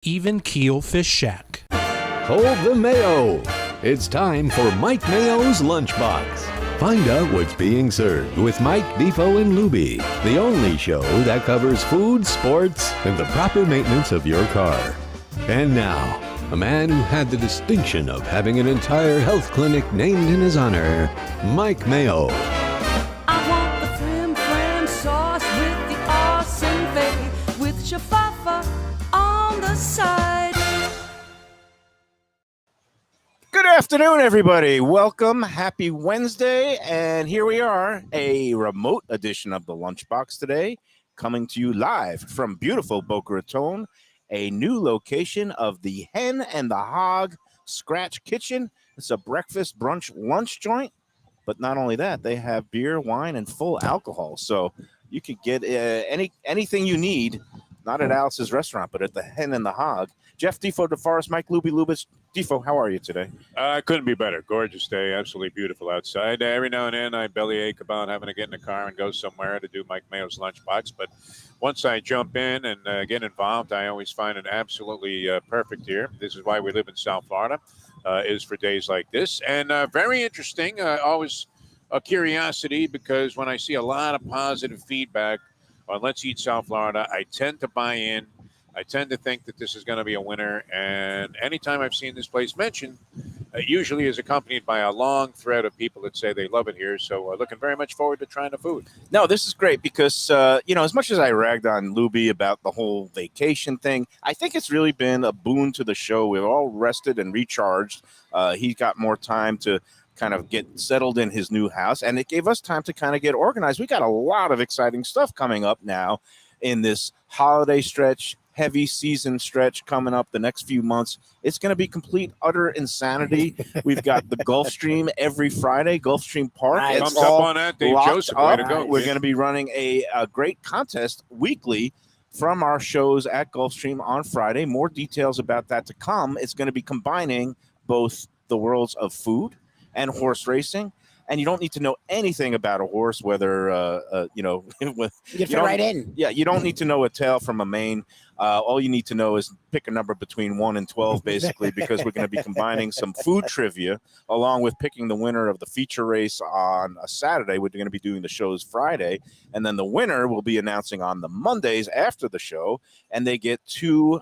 even Keel Fish Shack. Hold the Mayo. It's time for Mike Mayo's Lunchbox. Find out what's being served with Mike, Defo and Lubie, the only show that covers food, sports, and the proper maintenance of your car. And now, a man who had the distinction of having an entire health clinic named in his honor, Mike Mayo. I want the flim sauce with the awesome fave, with shafafa on the side. Good afternoon, everybody. Welcome. Happy Wednesday. And here we are, a remote edition of the Lunchbox today, coming to you live from beautiful Boca Raton, a new location of the Hen and the Hog Scratch Kitchen. It's a breakfast, brunch, lunch joint. But not only that, they have beer, wine, and full alcohol. So you could get anything you need, not at Alice's restaurant, but at the Hen and the Hog. Jeff, Defo, DeForest, Mike, Lubie, Lubis. Defo, how are you today? Couldn't be better. Gorgeous day. Absolutely beautiful outside. Every now and then I bellyache about having to get in the car and go somewhere to do Mike Mayo's Lunchbox. But once I jump in and get involved, I always find it absolutely perfect here. This is why we live in South Florida, is for days like this. And very interesting. Always a curiosity, because when I see a lot of positive feedback on Let's Eat South Florida, I tend to buy in. I tend to think that this is going to be a winner, and anytime I've seen this place mentioned, it usually is accompanied by a long thread of people that say they love it here. So looking very much forward to trying the food. No, this is great because, as much as I ragged on Lubie about the whole vacation thing, I think it's really been a boon to the show. We're all rested and recharged. He got more time to kind of get settled in his new house, and it gave us time to kind of get organized. We got a lot of exciting stuff coming up now in this holiday stretch, heavy season stretch coming up the next few months. It's going to be complete, utter insanity. We've got the Gulfstream every Friday, Gulfstream Park. Nice. Thumbs up on that, Dave Joseph. Way to go. We're going to be running a great contest weekly from our shows at Gulfstream on Friday. More details about that to come. It's going to be combining both the worlds of food and horse racing. And you don't need to know anything about a horse, whether, you fit right in. Yeah, you don't need to know a tail from a mane. All you need to know is pick a number between 1 and 12, basically, because we're going to be combining some food trivia along with picking the winner of the feature race on a Saturday. We're going to be doing the shows Friday. And then the winner will be announcing on the Mondays after the show. And they get two,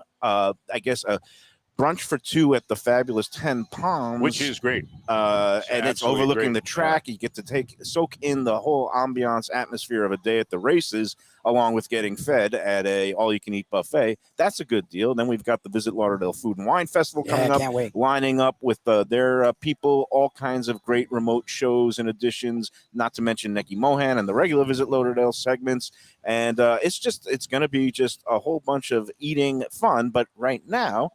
brunch for two at the fabulous 10 Palms, which is great. And it's overlooking the track. You get to soak in the whole ambiance atmosphere of a day at the races, along with getting fed at a all-you-can-eat buffet. That's a good deal. Then we've got the Visit Lauderdale Food and Wine Festival coming up, lining up with their people, all kinds of great remote shows and additions, not to mention Nicky Mohan and the regular Visit Lauderdale segments. And it's going to be just a whole bunch of eating fun. But right now,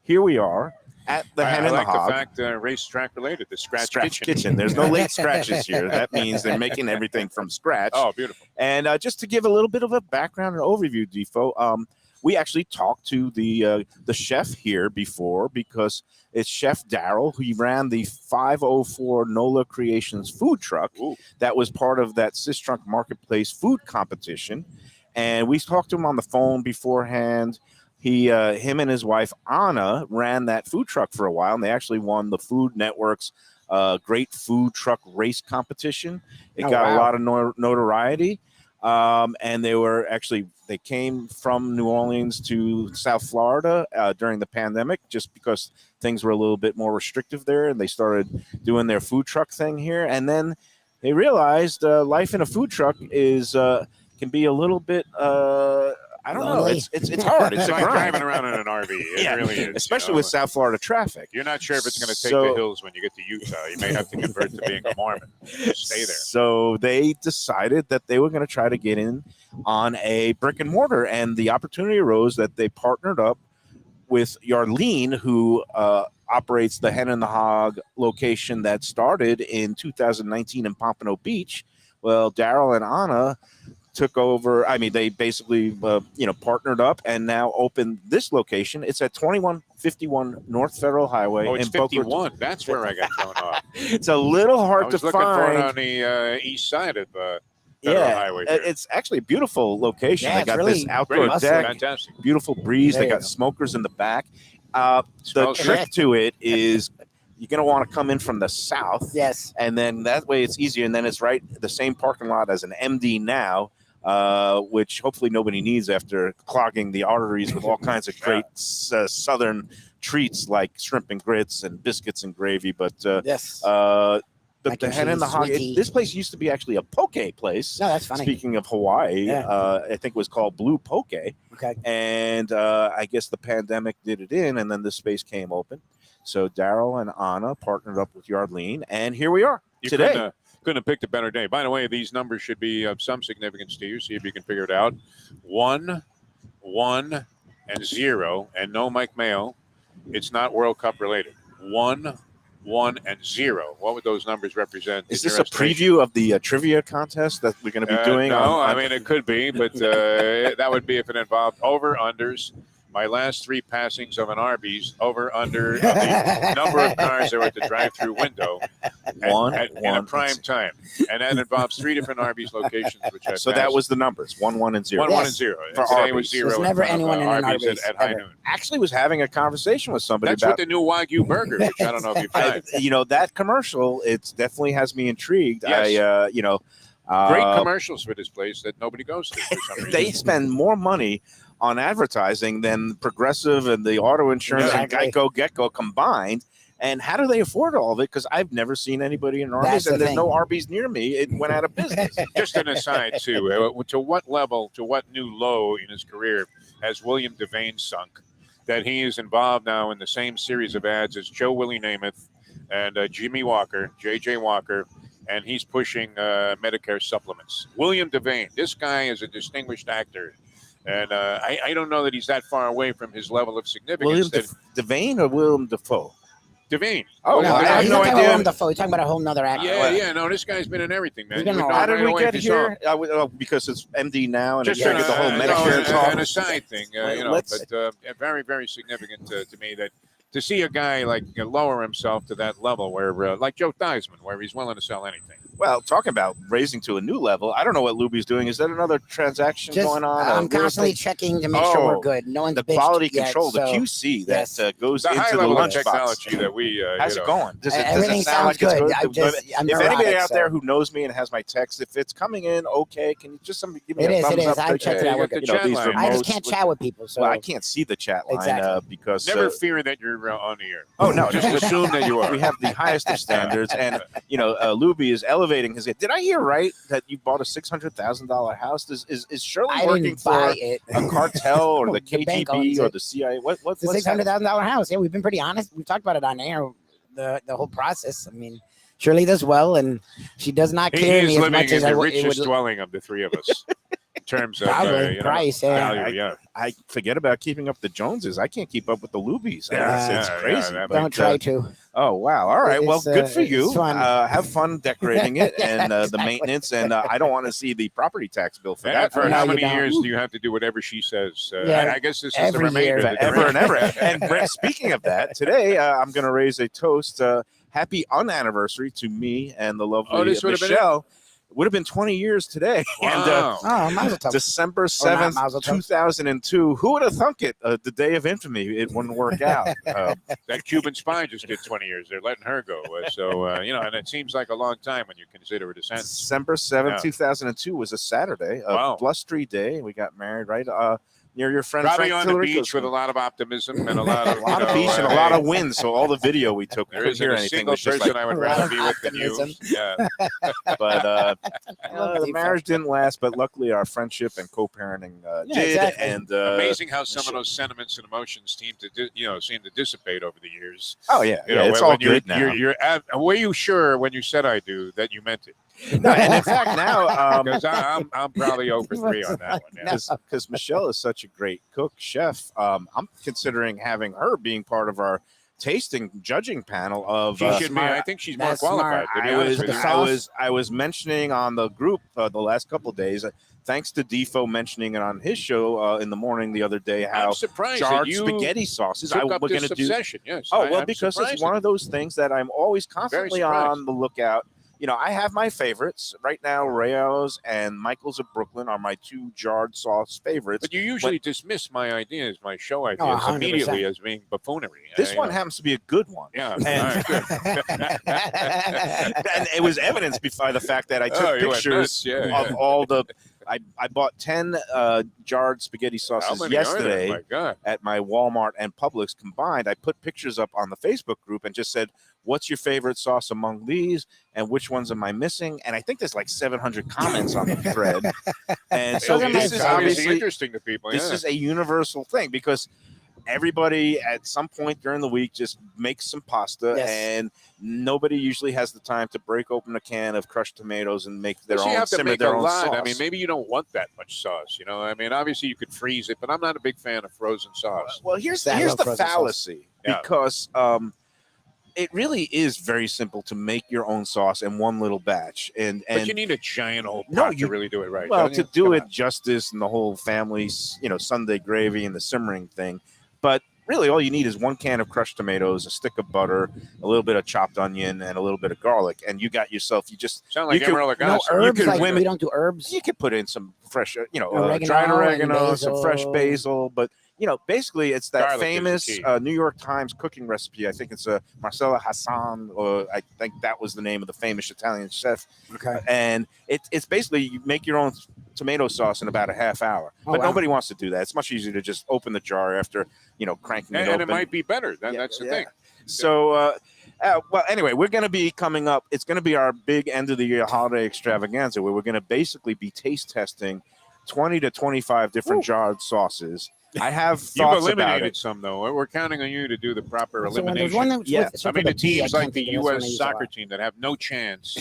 here we are at the Hen and the Hog. I like the fact racetrack related, the Scratch Kitchen. There's no late scratches here. That means they're making everything from scratch. Oh, beautiful. And just to give a little bit of a background and overview, Defo, we actually talked to the chef here before, because it's Chef Daryl, who ran the 504 NOLA Creations food truck. Ooh. That was part of that Sistrunk Marketplace food competition. And we talked to him on the phone beforehand. Him and his wife, Anna, ran that food truck for a while, and they actually won the Food Network's Great Food Truck Race Competition. It got a lot of notoriety, and they came from New Orleans to South Florida during the pandemic, just because things were a little bit more restrictive there, and they started doing their food truck thing here. And then they realized life in a food truck can be a little bit I don't know. It's hard. It's like driving around in an RV. It really is. Especially with South Florida traffic. You're not sure if it's going to take the hills when you get to Utah. You may have to convert to being a Mormon. Just stay there. So they decided that they were going to try to get in on a brick and mortar. And the opportunity arose that they partnered up with Yarlene, who operates the Hen and the Hog location that started in 2019 in Pompano Beach. Well, Daryl and Anna took over. I mean, they basically, partnered up and now opened this location. It's at 2151 North Federal Highway. Oh, it's in 51. That's where I got thrown off. It's a little hard to find. I was looking for it on the east side of Federal Highway. Here. It's actually a beautiful location. Yeah, They it's got really this outdoor Great. deck, Fantastic. beautiful breeze. There They you got go. smokers in the back. The Smells trick good. to it is you're going to want to come in from the south, Yes. and then that way it's easier. And then it's right the same parking lot as an MD now, which hopefully nobody needs after clogging the arteries with all kinds of great southern treats like shrimp and grits and biscuits and gravy. But Yes. but Mac the and hen and the cheese, hog. sweet tea. This place used to be actually a poke place. No, that's funny. Speaking of Hawaii, Yeah. I think it was called Blue Poke, Okay. and I guess the pandemic did it in, and then the space came open. So Daryl and Anna partnered up with Yardlene, and here we are You today. couldn't have picked a better day. By the way, these numbers should be of some significance to you. See if you can figure it out. 1, 1, and 0, and no Mike Mayo. It's not World Cup related. 1, 1, and 0. What would those numbers represent? Is in this your a estimation? preview of the trivia contest that we're going to be doing? No, I mean, it could be, but that would be if it involved over-unders. My last 3 passings of an Arby's, over-under of the number of cars that were at the drive-through window in a prime time. And that involves 3 different Arby's locations, which I so passed. that was the numbers 1, 1, and 0. 1, 1, and 0. For Today Arby's. was 0. There's in never front of, anyone in an Arby's, at high ever. noon. Actually, was having a conversation with somebody That's about with the new Wagyu burger, which I don't know if you've tried. that commercial. It definitely has me intrigued. Yes. Great Great commercials for this place that nobody goes to for some reason. They spend more money on advertising than Progressive and the auto insurance Exactly. and Geico Gecko combined. And how do they afford all of it? Because I've never seen anybody in Arby's, That's the and there's thing. no Arby's near me. It went out of business. Just an aside, too. To what level, to what new low in his career has William Devane sunk that he is involved now in the same series of ads as Joe Willie Namath and Jimmy Walker, J.J. Walker, and he's pushing Medicare supplements. William Devane, this guy is a distinguished actor. And I don't know that he's that far away from his level of significance. William Devane or William Defoe? Devane. Oh, No, I have he's no not talking idea. about Willem Dafoe. He's talking about a whole nother actor. Yeah. No, this guy's been in everything, man. He's been You would all know How right did right we away get if you saw here? him. Because it's MD now, and Just it's the whole Medicare talk. an aside thing, Let's- but very, very significant to me that to see a guy like lower himself to that level where, like Joe Theismann, where he's willing to sell anything. Well, talking about raising to a new level, I don't know what Lubie's doing. Is that another transaction Just, going on? I'm Real constantly estate? checking to make sure we're good. No one's The bitched quality yet, control, the so QC that yes. goes The into high the level of lunchbox. technology that we, How's it going? Does it everything sound sounds like it's good. I'm if anybody neurotic, out so- there who knows me and has my text, if it's coming in okay, can you just somebody give me It a is, thumbs it is. up? I checked it out. You got the You know, chat these line. I just remotes can't with- chat with people. So Well, I can't see the chat line Exactly. because Never fear that you're on the air. Oh no, Just assume that you are. We have the highest of standards, and Lubie is elevating his. Did I hear right that you bought a $600,000 house? Is Shirley I working didn't for buy it. a cartel or the The bank KGB owns or it. the CIA? What's It's a $600,000 house. Yeah, we've been pretty honest. We've talked about it on air. The whole process. I mean, Shirley does well, and she does not He care is me as living much in as the it richest would. dwelling of the three of us in terms of Probably price. Yeah. value. Yeah. I forget about keeping up the Joneses. I can't keep up with the Lubies. Yeah, It's yeah, crazy. yeah, but, Don't try to. Oh wow! All right. Well, It's, good for you. it's fun. Have fun decorating it and the Exactly. maintenance. And I don't want to see the property tax bill for And that. for No, how you many don't. years do you have to do whatever she says? Yeah, I guess this is the every remainder. year. of the Forever and ever. duration. And Brett, speaking of that, today I'm going to raise a toast. Happy unanniversary to me and the lovely this would have been it? Michelle. It would have been 20 years today. And Wow. Oh, Mazel Tov. December Or not 7th, Mazel Tov. 2002. Who would have thunk it? The day of infamy. It wouldn't work out. That Cuban spy just did 20 years. They're letting her go. And it seems like a long time when you consider it a sentence. December 7th, Yeah. 2002 was a Saturday, a Wow. blustery day. We got married right near your friend Probably Frank on the Tillerico's beach with a home. lot of optimism and a lot of, A lot of beach and a lot of wind. So all the video we took, we There couldn't isn't hear a anything. It single was just person like, I would A lot rather of be with than you. optimism. Yeah. but the Deep marriage didn't last. But luckily, our friendship and co-parenting Yeah, did. exactly. And Amazing how some of those sentiments and emotions seem to dissipate over the years. oh yeah, You know, it's when all you're, good now. were you sure when you said I do that you meant it? No, and in fact, now Because I'm probably 0 for 3 on that one. Yeah. because Michelle is such a great cook, chef. I'm considering having her being part of our tasting judging panel of. She should be. I think she's more That's qualified. smart. To be honest with you. I was mentioning on the group the last couple of days. Thanks to Defo mentioning it on his show in the morning the other day. How I'm surprised that jarred you spaghetti sauces. took we're up going this to do. obsession. Yes. Oh well, I'm because it's surprised one at of those things that I'm always constantly surprised. on the lookout I have my favorites right now. Rayo's and Michael's of Brooklyn are my 2 jarred sauce favorites. But you usually dismiss my ideas, my show ideas, 100%. immediately as being buffoonery. This one happens to be a good one. Yeah. And, all right, and it was evidenced by the fact that I took you went pictures nuts. Yeah, of all the. I bought 10 jarred spaghetti How sauces many are there? yesterday My God. at my Walmart and Publix combined. I put pictures up on the Facebook group and just said, "What's your favorite sauce among these, and which ones am I missing?" And I think there's like 700 comments on the thread. And so Those are this my is favorites. obviously interesting to people. this yeah. is a universal thing because everybody at some point during the week just makes some pasta, Yes. and nobody usually has the time to break open a can of crushed tomatoes and make their Plus, you own have to simmer make their a own lot. sauce. I mean, maybe you don't want that much sauce. I mean, obviously you could freeze it, but I'm not a big fan of frozen sauce. Well, here's I love the frozen sauce. fallacy Yeah. because it really is very simple to make your own sauce in one little batch, and But you need a giant old pot No, to you- really do it right. well, don't to you? do Come it on. justice and the whole family's, Sunday gravy and the simmering thing. But really, all you need is 1 can of crushed tomatoes, a stick of butter, a little bit of chopped onion, and a little bit of garlic, and you got yourself. You just Sound like you could- Amarillo No Gossip. herbs. could Like, women- we don't do herbs. you could put in some fresh, Oregano dried and oregano, some fresh basil. basil, but basically it's that Garlic is the famous key. New York Times cooking recipe. I think it's Marcella Hassan, or I think that was the name of the famous Italian chef. Okay. And it's basically you make your own tomato sauce in about a half hour. Oh, But wow. nobody wants to do that. It's much easier to just open the jar after cranking it and open. it might be better. That's the thing. So, well, anyway, we're going to be coming up. It's going to be our big end of the year holiday extravaganza where we're going to basically be taste testing 20 to 25 different jarred sauces. I have You've thoughts about eliminated it. some, though. We're counting on you to do the proper So when there's elimination. one that's Yeah. with- I mean, the teams like the U.S. U.S. soccer team that have no chance.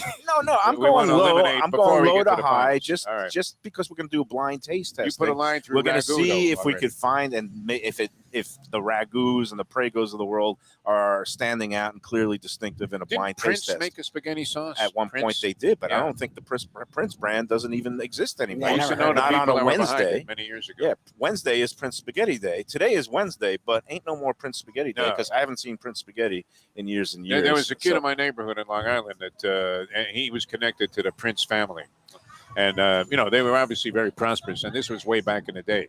No, I'm We going wanna low. eliminate I'm before going we low get to to the high, finals. All right. just because we're going to do a blind taste You test. put a line through. We're going to ragu, see though, if we already. could find if the ragus and the pregos of the world are standing out and clearly distinctive in a Didn't blind Prince taste test. make a spaghetti sauce? At one point Prince? they did, but I Yeah. don't think the Prince brand doesn't even exist anymore. Yeah, I used to never know heard the Not people on a that were behind Wednesday. it many years ago. Yeah, Wednesday is Prince Spaghetti Day. Today is Wednesday, but ain't no more Prince Spaghetti Day No. because I haven't seen Prince Spaghetti in years and years. There was a kid So- in my neighborhood in Long Island that and he was connected to the Prince family, and they were obviously very prosperous, and this was way back in the day.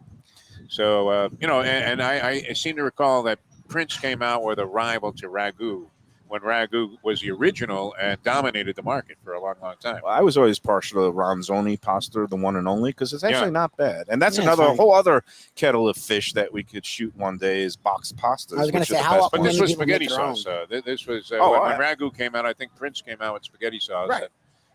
So and I seem to recall that Prince came out with a rival to ragu when ragu was the original and dominated the market for a long, long time. Well, I was always partial to Ronzoni pasta, the one and only, because it's actually Yeah. not bad. And that's Yeah, it's another fine. whole other kettle of fish that we could shoot one day is boxed pastas. I was gonna which are say, the how best often But ones. this many was people make spaghetti their own? sauce. This was Oh, when all right. ragu came out. I think Prince came out with spaghetti sauce, Right.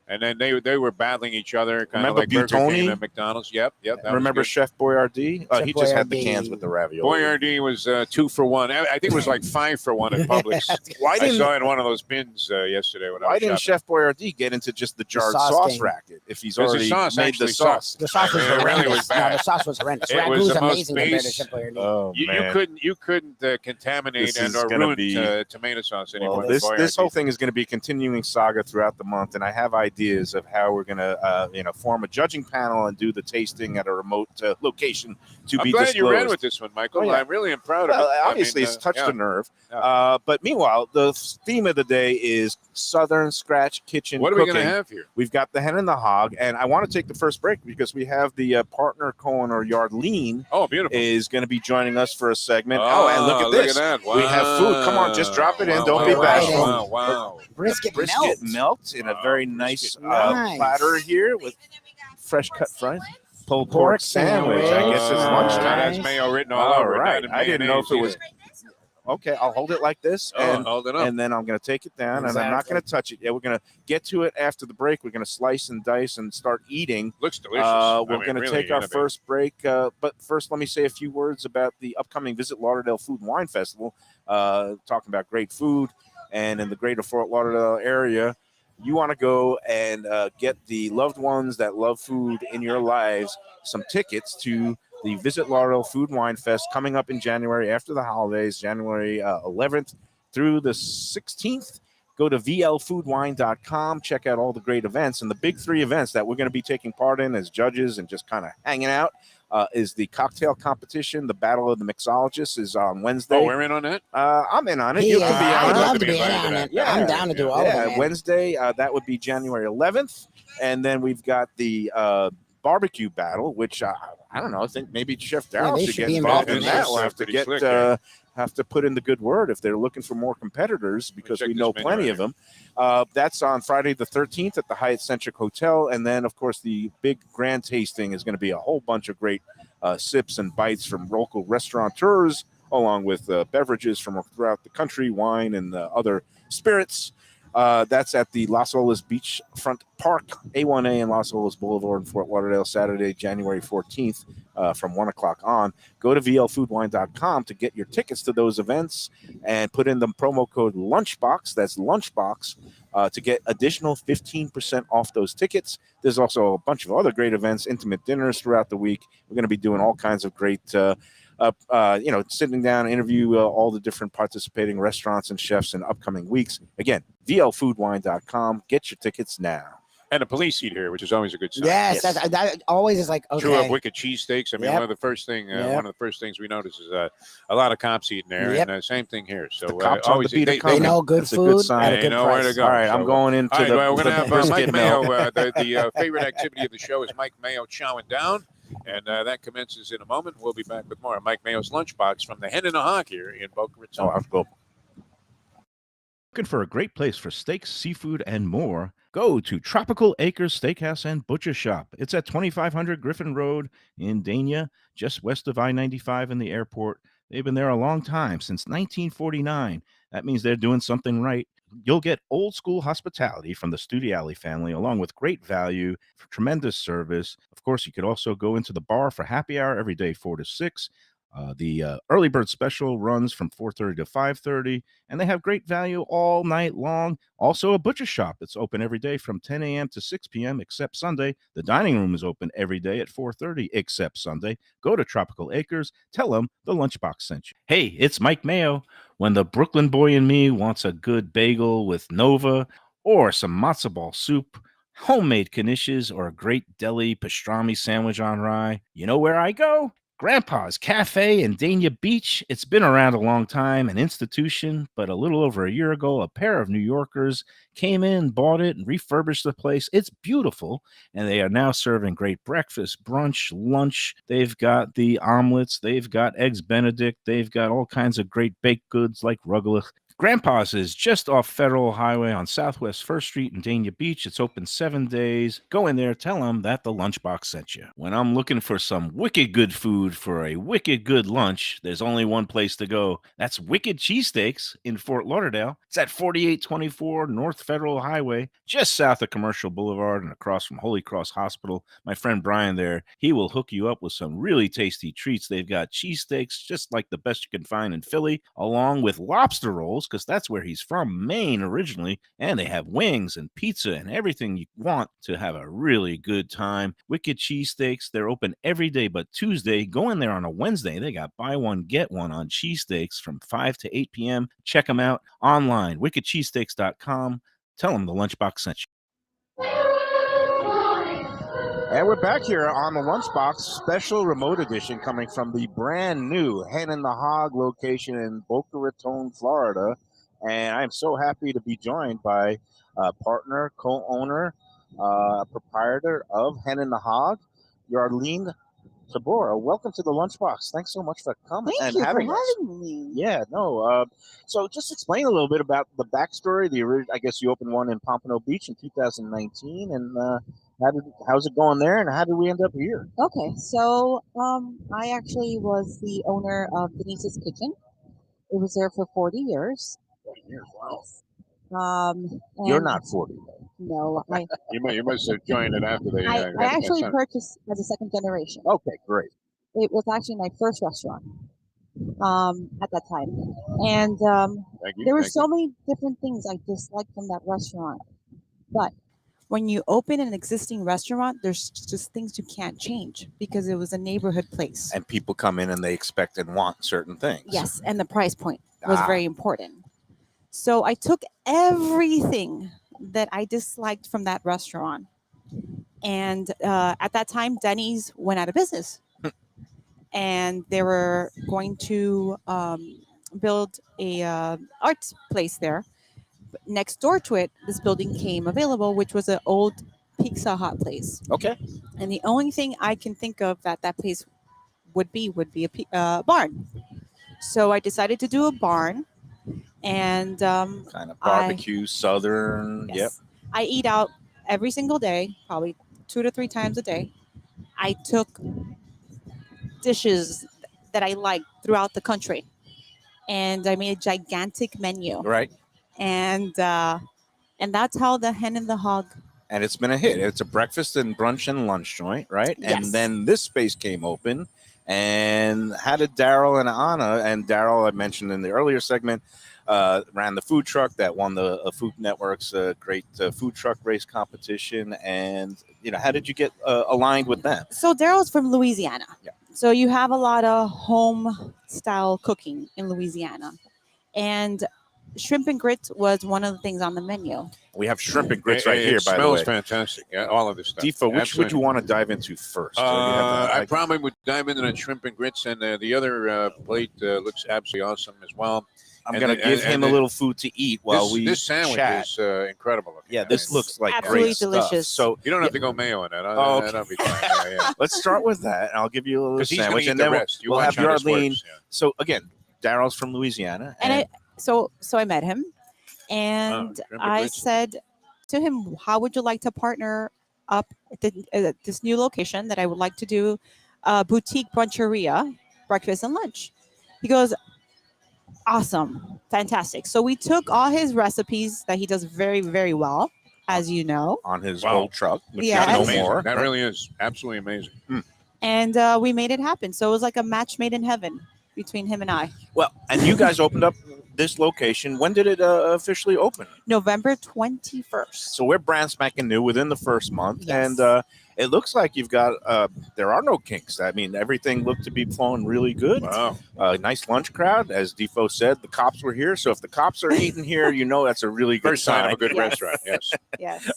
and then they were battling each other, kind of Remember like Burger King Buitoni? and McDonald's. Yep. That was Remember good. Chef Boyardee? Chef He just had the Boyardee. cans with the ravioli. Boyardee was 2 for 1. I think it was like 5 for 1 at Publix. Why I didn't saw it in one of those bins yesterday when I Why was didn't shopping. Chef Boyardee get into just the jarred sauce sauce game. racket if he's Because the already sauce made actually the sauce? The sauce was It really horrendous. was bad. No, the sauce was horrendous. It was Ragu's the most amazing compared to base- Chef Boyardee. Oh, You man. couldn't contaminate This and is or gonna ruin be- tomato sauce anymore. Well, with this whole Boyardee. thing is going to be a continuing saga throughout the month, and I have ideas of how we're going to, form a judging panel and do the tasting at a remote location to I'm be glad disclosed. you ran with this one, Michael. Oh, yeah. I really am proud of Well, it. obviously, I mean, it's touched yeah. a nerve. Yeah. But meanwhile, the theme of the day is Southern Scratch Kitchen What are we cooking. going to have here? We've got the hen and the hog, and I want to take the first break because we have the partner Cohen or Yardleen Oh, beautiful. is going to be joining us for a segment. Oh, and look at this. that. We have food. Come on, just drop it in. Don't be wow, bashful. Wow, wow. Brisket Brisket melt. melts in a Wow, very nice brisket Nice. platter here with fresh cut fries. Pulled Pork pork sandwich. I guess it's lunchtime. That's mayo written all All over it. right. Not in I didn't know if it was. mayonnaise Okay, I'll hold it like this, either. and hold it up. and then I'm going to take it down, and I'm not Exactly. going to touch it yet. We're going to get to it after the break. We're going to slice and dice and start eating. Looks delicious. We're going to take our first break, but first, let me say a few words about the upcoming Visit Lauderdale Food and Wine Festival. Talking about great food, and in the greater Fort Lauderdale area, you want to go and get the loved ones that love food in your lives some tickets to the Visit Lauderdale Food and Wine Fest coming up in January after the holidays, January 11th through the 16th. Go to vlfoodwine.com, check out all the great events and the big 3 events that we're going to be taking part in as judges and just kind of hanging out. is the cocktail competition. The Battle of the Mixologists is on Wednesday. Oh, we're in on that? I'm in on it. He You is. can be I on would it. love to be in invited to on that. it. Yeah, I'm down to do all of it, man. Wednesday, that would be January 11th. And then we've got the barbecue battle, which I don't know. I think maybe Chef Darryl they should should get be involved in involved in that. this. We'll have to Pretty get slick, yeah. have to put in the good word if they're looking for more competitors, because check we this know menu plenty right of them. That's on Friday the 13th at the Hyatt Centric Hotel. And then, of course, the big grand tasting is going to be a whole bunch of great sips and bites from local restaurateurs, along with beverages from throughout the country, wine and other spirits. That's at the Las Olas Beachfront Park, A1A and Las Olas Boulevard in Fort Lauderdale, Saturday, January 14th from 1 o'clock on. Go to vlfoodwine.com to get your tickets to those events and put in the promo code Lunchbox. That's Lunchbox to get additional 15% off those tickets. There's also a bunch of other great events, intimate dinners throughout the week. We're going to be doing all kinds of great sitting down, interview all the different participating restaurants and chefs in upcoming weeks. Again, vlfoodwine.com. Get your tickets now. And a police seat here, which is always a good sign. Yes, that always is like, okay. Chew up wicked cheesesteaks. I mean, Yep. one of the first things we notice is a lot of cops eating there, Yep. and same thing here. So The cops on the beat are They coming. know good That's a food good sign. at a They good know where price. to go. All right, I'm So, going into all right, the, well, we're going to have Mike brisket Mayo. mill. The favorite activity of the show is Mike Mayo chowing down, and that commences in a moment. We'll be back with more of Mike Mayo's Lunchbox from the Hen and the Hog here in Boca Raton. I'll go. Looking for a great place for steaks, seafood, and more? Go to Tropical Acres Steakhouse and Butcher Shop. It's at 2500 Griffin Road in Dania, just west of I-95 and the airport. They've been there a long time, since 1949. That means they're doing something right. You'll get old school hospitality from the Studiali family, along with great value, tremendous service. Of course, you could also go into the bar for happy hour every day, 4 to 6. The early bird special runs from 4:30 to 5:30, and they have great value all night long. Also, a butcher shop that's open every day from 10 a.m. to 6 p.m. except Sunday. The dining room is open every day at 4:30 except Sunday. Go to Tropical Acres. Tell them the Lunchbox sent you. Hey, it's Mike Mayo. When the Brooklyn boy in me wants a good bagel with Nova or some matzo ball soup, homemade knishes, or a great deli pastrami sandwich on rye, you know where I go? Grandpa's Cafe in Dania Beach. It's been around a long time, an institution, but a little over a year ago, a pair of New Yorkers came in, bought it, and refurbished the place. It's beautiful, and they are now serving great breakfast, brunch, lunch. They've got the omelets. They've got eggs Benedict. They've got all kinds of great baked goods like rugelach. Grandpa's is just off Federal Highway on Southwest 1st Street in Dania Beach. It's open 7 days. Go in there, tell them that the Lunchbox sent you. When I'm looking for some wicked good food for a wicked good lunch, there's only one place to go. That's Wicked Cheesesteaks in Fort Lauderdale. It's at 4824 North Federal Highway, just south of Commercial Boulevard and across from Holy Cross Hospital. My friend Brian there, he will hook you up with some really tasty treats. They've got cheesesteaks, just like the best you can find in Philly, along with lobster rolls, because that's where he's from, Maine originally, and they have wings and pizza and everything you want to have a really good time. Wicked Cheesesteaks, they're open every day but Tuesday. Go in there on a Wednesday. They got buy one, get one on cheesesteaks from 5 to 8 p.m. Check them out online, wickedcheesesteaks.com. Tell them the Lunchbox sent you. And we're back here on the Lunchbox special remote edition coming from the brand new Hen and the Hog location in Boca Raton, Florida. And I'm so happy to be joined by partner, co-owner, proprietor of Hen and the Hog, Yarlene Tabora. Welcome to the Lunchbox. Thanks so much for coming Thank and you for having us. having me. Yeah, no. So just explain a little bit about the backstory. I guess you opened one in Pompano Beach in 2019, and how's it going there, and how did we end up here? Okay, so I actually was the owner of Denise's Kitchen. It was there for 40 years. Wow. And You're not 40. No, You must have joined it after they. I got actually sent. purchased as a second generation. Okay, great. It was actually my first restaurant at that time, and Thank you, there were thank so many different things I disliked from that restaurant. But when you open an existing restaurant, there's just things you can't change because it was a neighborhood place. And people come in and they expect and want certain things. Yes, and the price point was Ah. very important. So I took everything that I disliked from that restaurant. And at that time, Denny's went out of business. and they were going to build a arts place there. But next door to it, this building came available, which was an old Pizza Hut place. Okay. And the only thing I can think of that place would be a barn. So I decided to do a barn, and Kind of barbecue, southern. Yep. yes, I eat out every single day, probably 2 to 3 times a day. I took dishes that I liked throughout the country, and I made a gigantic menu. Right. And that's how the Hen and the Hog. And it's been a hit. It's a breakfast and brunch and lunch joint, right? Yes. And then this space came open. And how did Daryl and Anna, and Daryl I mentioned in the earlier segment, ran the food truck that won the Food Network's great food truck race competition. And, how did you get aligned with them? So Daryl's from Louisiana. Yeah. So you have a lot of home style cooking in Louisiana. And shrimp and grits was one of the things on the menu. We have shrimp and grits right It here, by the way. smells fantastic. Yeah, all of this stuff. Defo, which would Absolutely. you want to dive into first? I probably would dive into the shrimp and grits, and the other plate looks absolutely awesome as well. I'm and going to then- give and him a then little food to eat while this sandwich chat. is incredible looking. Yeah, this I mean, looks like Absolutely great stuff. delicious. So You don't have to go mayo in it. Oh, okay. That'll be fine. Yeah. let's start with that, and I'll give you a little Because he's going to sandwich, eat and the then rest. You we'll watch have how this Yarlene. works, yeah. So again, Daryl's from Louisiana, And so I met him, and shrimp and I grits. said to him, how would you like to partner up at this new location that I would like to do a boutique bruncheria, breakfast and lunch? He goes, awesome, fantastic. So we took all his recipes that he does very, very well, as you know, on his Wow. old truck, which Yes. is no Amazing. more. That really is absolutely amazing. and we made it happen. So it was like a match made in heaven between him and I. Well, and you guys opened up this location. When did it officially open? November 21st. So we're brand spanking new within the first month, Yes. and it looks like you've got. There are no kinks. I mean, everything looked to be flowing really good. Wow. Nice lunch crowd, as Defo said. The cops were here, so if the cops are eating here, that's a really good First sign sign. of a good Yes. restaurant. Yes. Yes.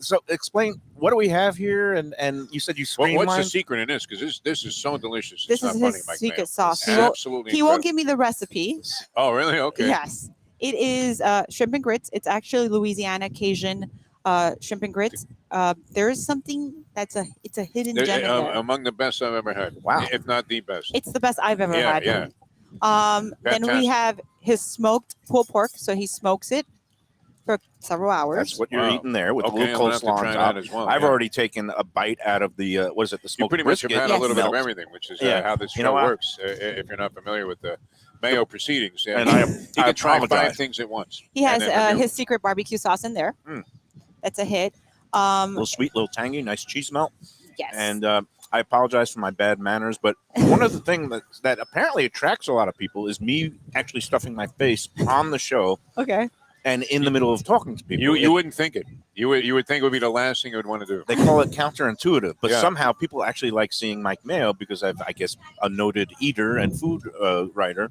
So explain, what do we have here? And you said you streamlined. What's the secret in this? Because this is so delicious. This It's is not his funny, Mike secret Mayo. sauce. It's absolutely. He won't incredible. give me the recipe. Oh, really? Okay. Yes. It is shrimp and grits. It's actually Louisiana Cajun shrimp and grits. There is something it's a hidden gem in there. Among the best I've ever had. Wow. If not the best. It's the best I've ever Yeah, had. yeah. Then we Fantastic. have his smoked pulled pork. So he smokes it for several hours. That's what you're Wow. eating there with Okay, the little I'm gonna have to coleslaw try on that top. as well, I've yeah. already taken a bite out of the the You smoked pretty much have brisket. had a little bit of Melt. everything, which is Yeah. how this You know show what? works. If you're not familiar with the Mayo proceedings, yeah. And I you can try apologize. 5 things at once. He has And then review. his secret barbecue sauce in there. Mm. That's a hit. Little sweet, little tangy, nice cheese melt. Yes. And I apologize for my bad manners, but one of the things that apparently attracts a lot of people is me actually stuffing my face on the show okay. and in the middle of talking to people. You wouldn't think it. You would think it would be the last thing you would want to do. They call it counterintuitive, but Yeah. somehow people actually like seeing Mike Mayo because I guess a noted eater and food writer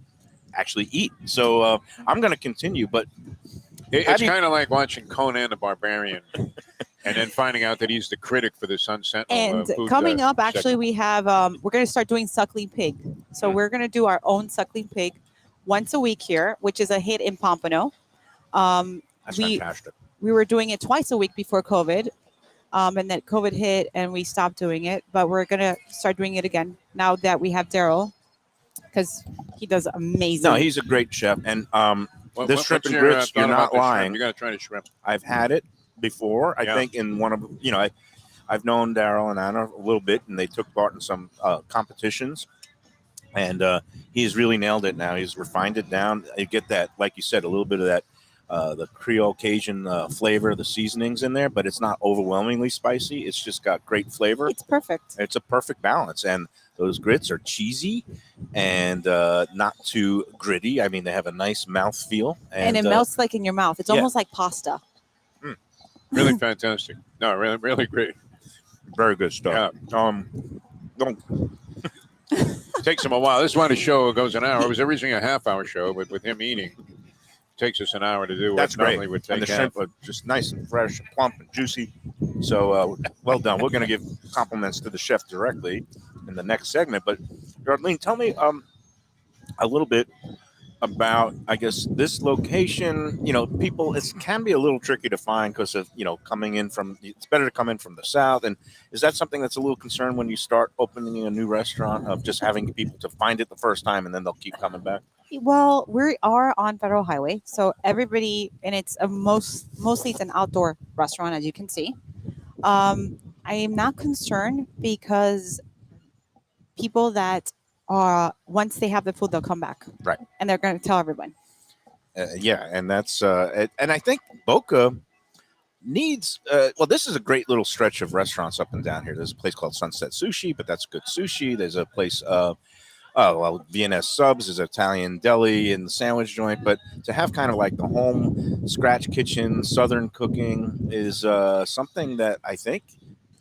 actually eat. So I'm going to continue, but How It's do you- kind of like watching Conan the Barbarian, and then finding out that he's the critic for the Sun Sentinel. And food, coming up, section. actually, we have we're going to start doing suckling pig. So we're going to do our own suckling pig once a week here, which is a hit in Pompano. that's we fantastic. we were doing it twice a week before COVID, and then COVID hit and we stopped doing it. But we're going to start doing it again now that we have Daryl, because he does amazing. No, he's a great chef, and this shrimp what's and your, grits, thought you're about not the shrimp? lying. You got to try the shrimp. I've had it before. I Yeah. think in one of I've known Daryl and Anna a little bit, and they took part in some competitions, and he's really nailed it now. He's refined it down. You get that, like you said, a little bit of that the Creole Cajun flavor, the seasonings in there, but it's not overwhelmingly spicy. It's just got great flavor. It's perfect. It's a perfect balance, and those grits are cheesy and not too gritty. I mean, they have a nice mouth feel, And it melts like in your mouth. It's yeah. almost like pasta. Really fantastic. No, really, really great. very good stuff. Don't Takes him a while. This is why the show goes an hour. It was originally a half-hour show, but with him eating, it takes us an hour to do what That's great. normally would And take the half. shrimp are just nice and fresh, and plump and juicy. So well done. We're going to give compliments to the chef directly. in the next segment. But Darlene, tell me a little bit about, I guess, this location. People, it can be a little tricky to find because of, coming in from, it's better to come in from the south. And is that something that's a little concern when you start opening a new restaurant, of just having people to find it the first time and then they'll keep coming back? Well, we are on Federal Highway, so everybody, and it's mostly it's an outdoor restaurant, as you can see. I am not concerned because people that once they have the food, they'll come back, Right. and they're going to tell everyone. Yeah, and that's and I think Boca needs this is a great little stretch of restaurants up and down here. There's a place called Sunset Sushi, but that's good sushi. There's a place V&S Subs is Italian deli and the sandwich joint, but to have kind of like the home scratch kitchen Southern cooking is something that I think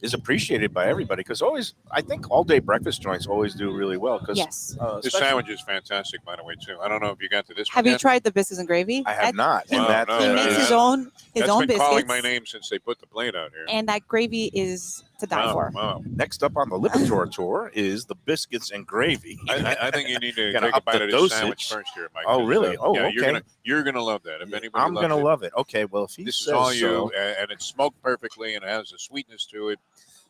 is appreciated by everybody, because I think all day breakfast joints always do really well. Because Yes. The sandwich is fantastic, by the way, too. I don't know if you got to this Have one you yet. tried the biscuits and gravy? I have not. He, And Wow, that, no, he yeah, makes yeah. his own That's own been biscuits, calling my name since they put the plate out here. and that gravy is to die Wow, for. wow. next up on the Lipitor tour is the biscuits and gravy. I think you need to Gotta take a up bite the of this dosage. sandwich first here, Mike. Oh, 'cause, really? Oh, yeah, okay. You're gonna love that. If anybody I'm loves gonna it, love it. Okay, well, if he this says is all so, you, and it's smoked perfectly, and it has a sweetness to it.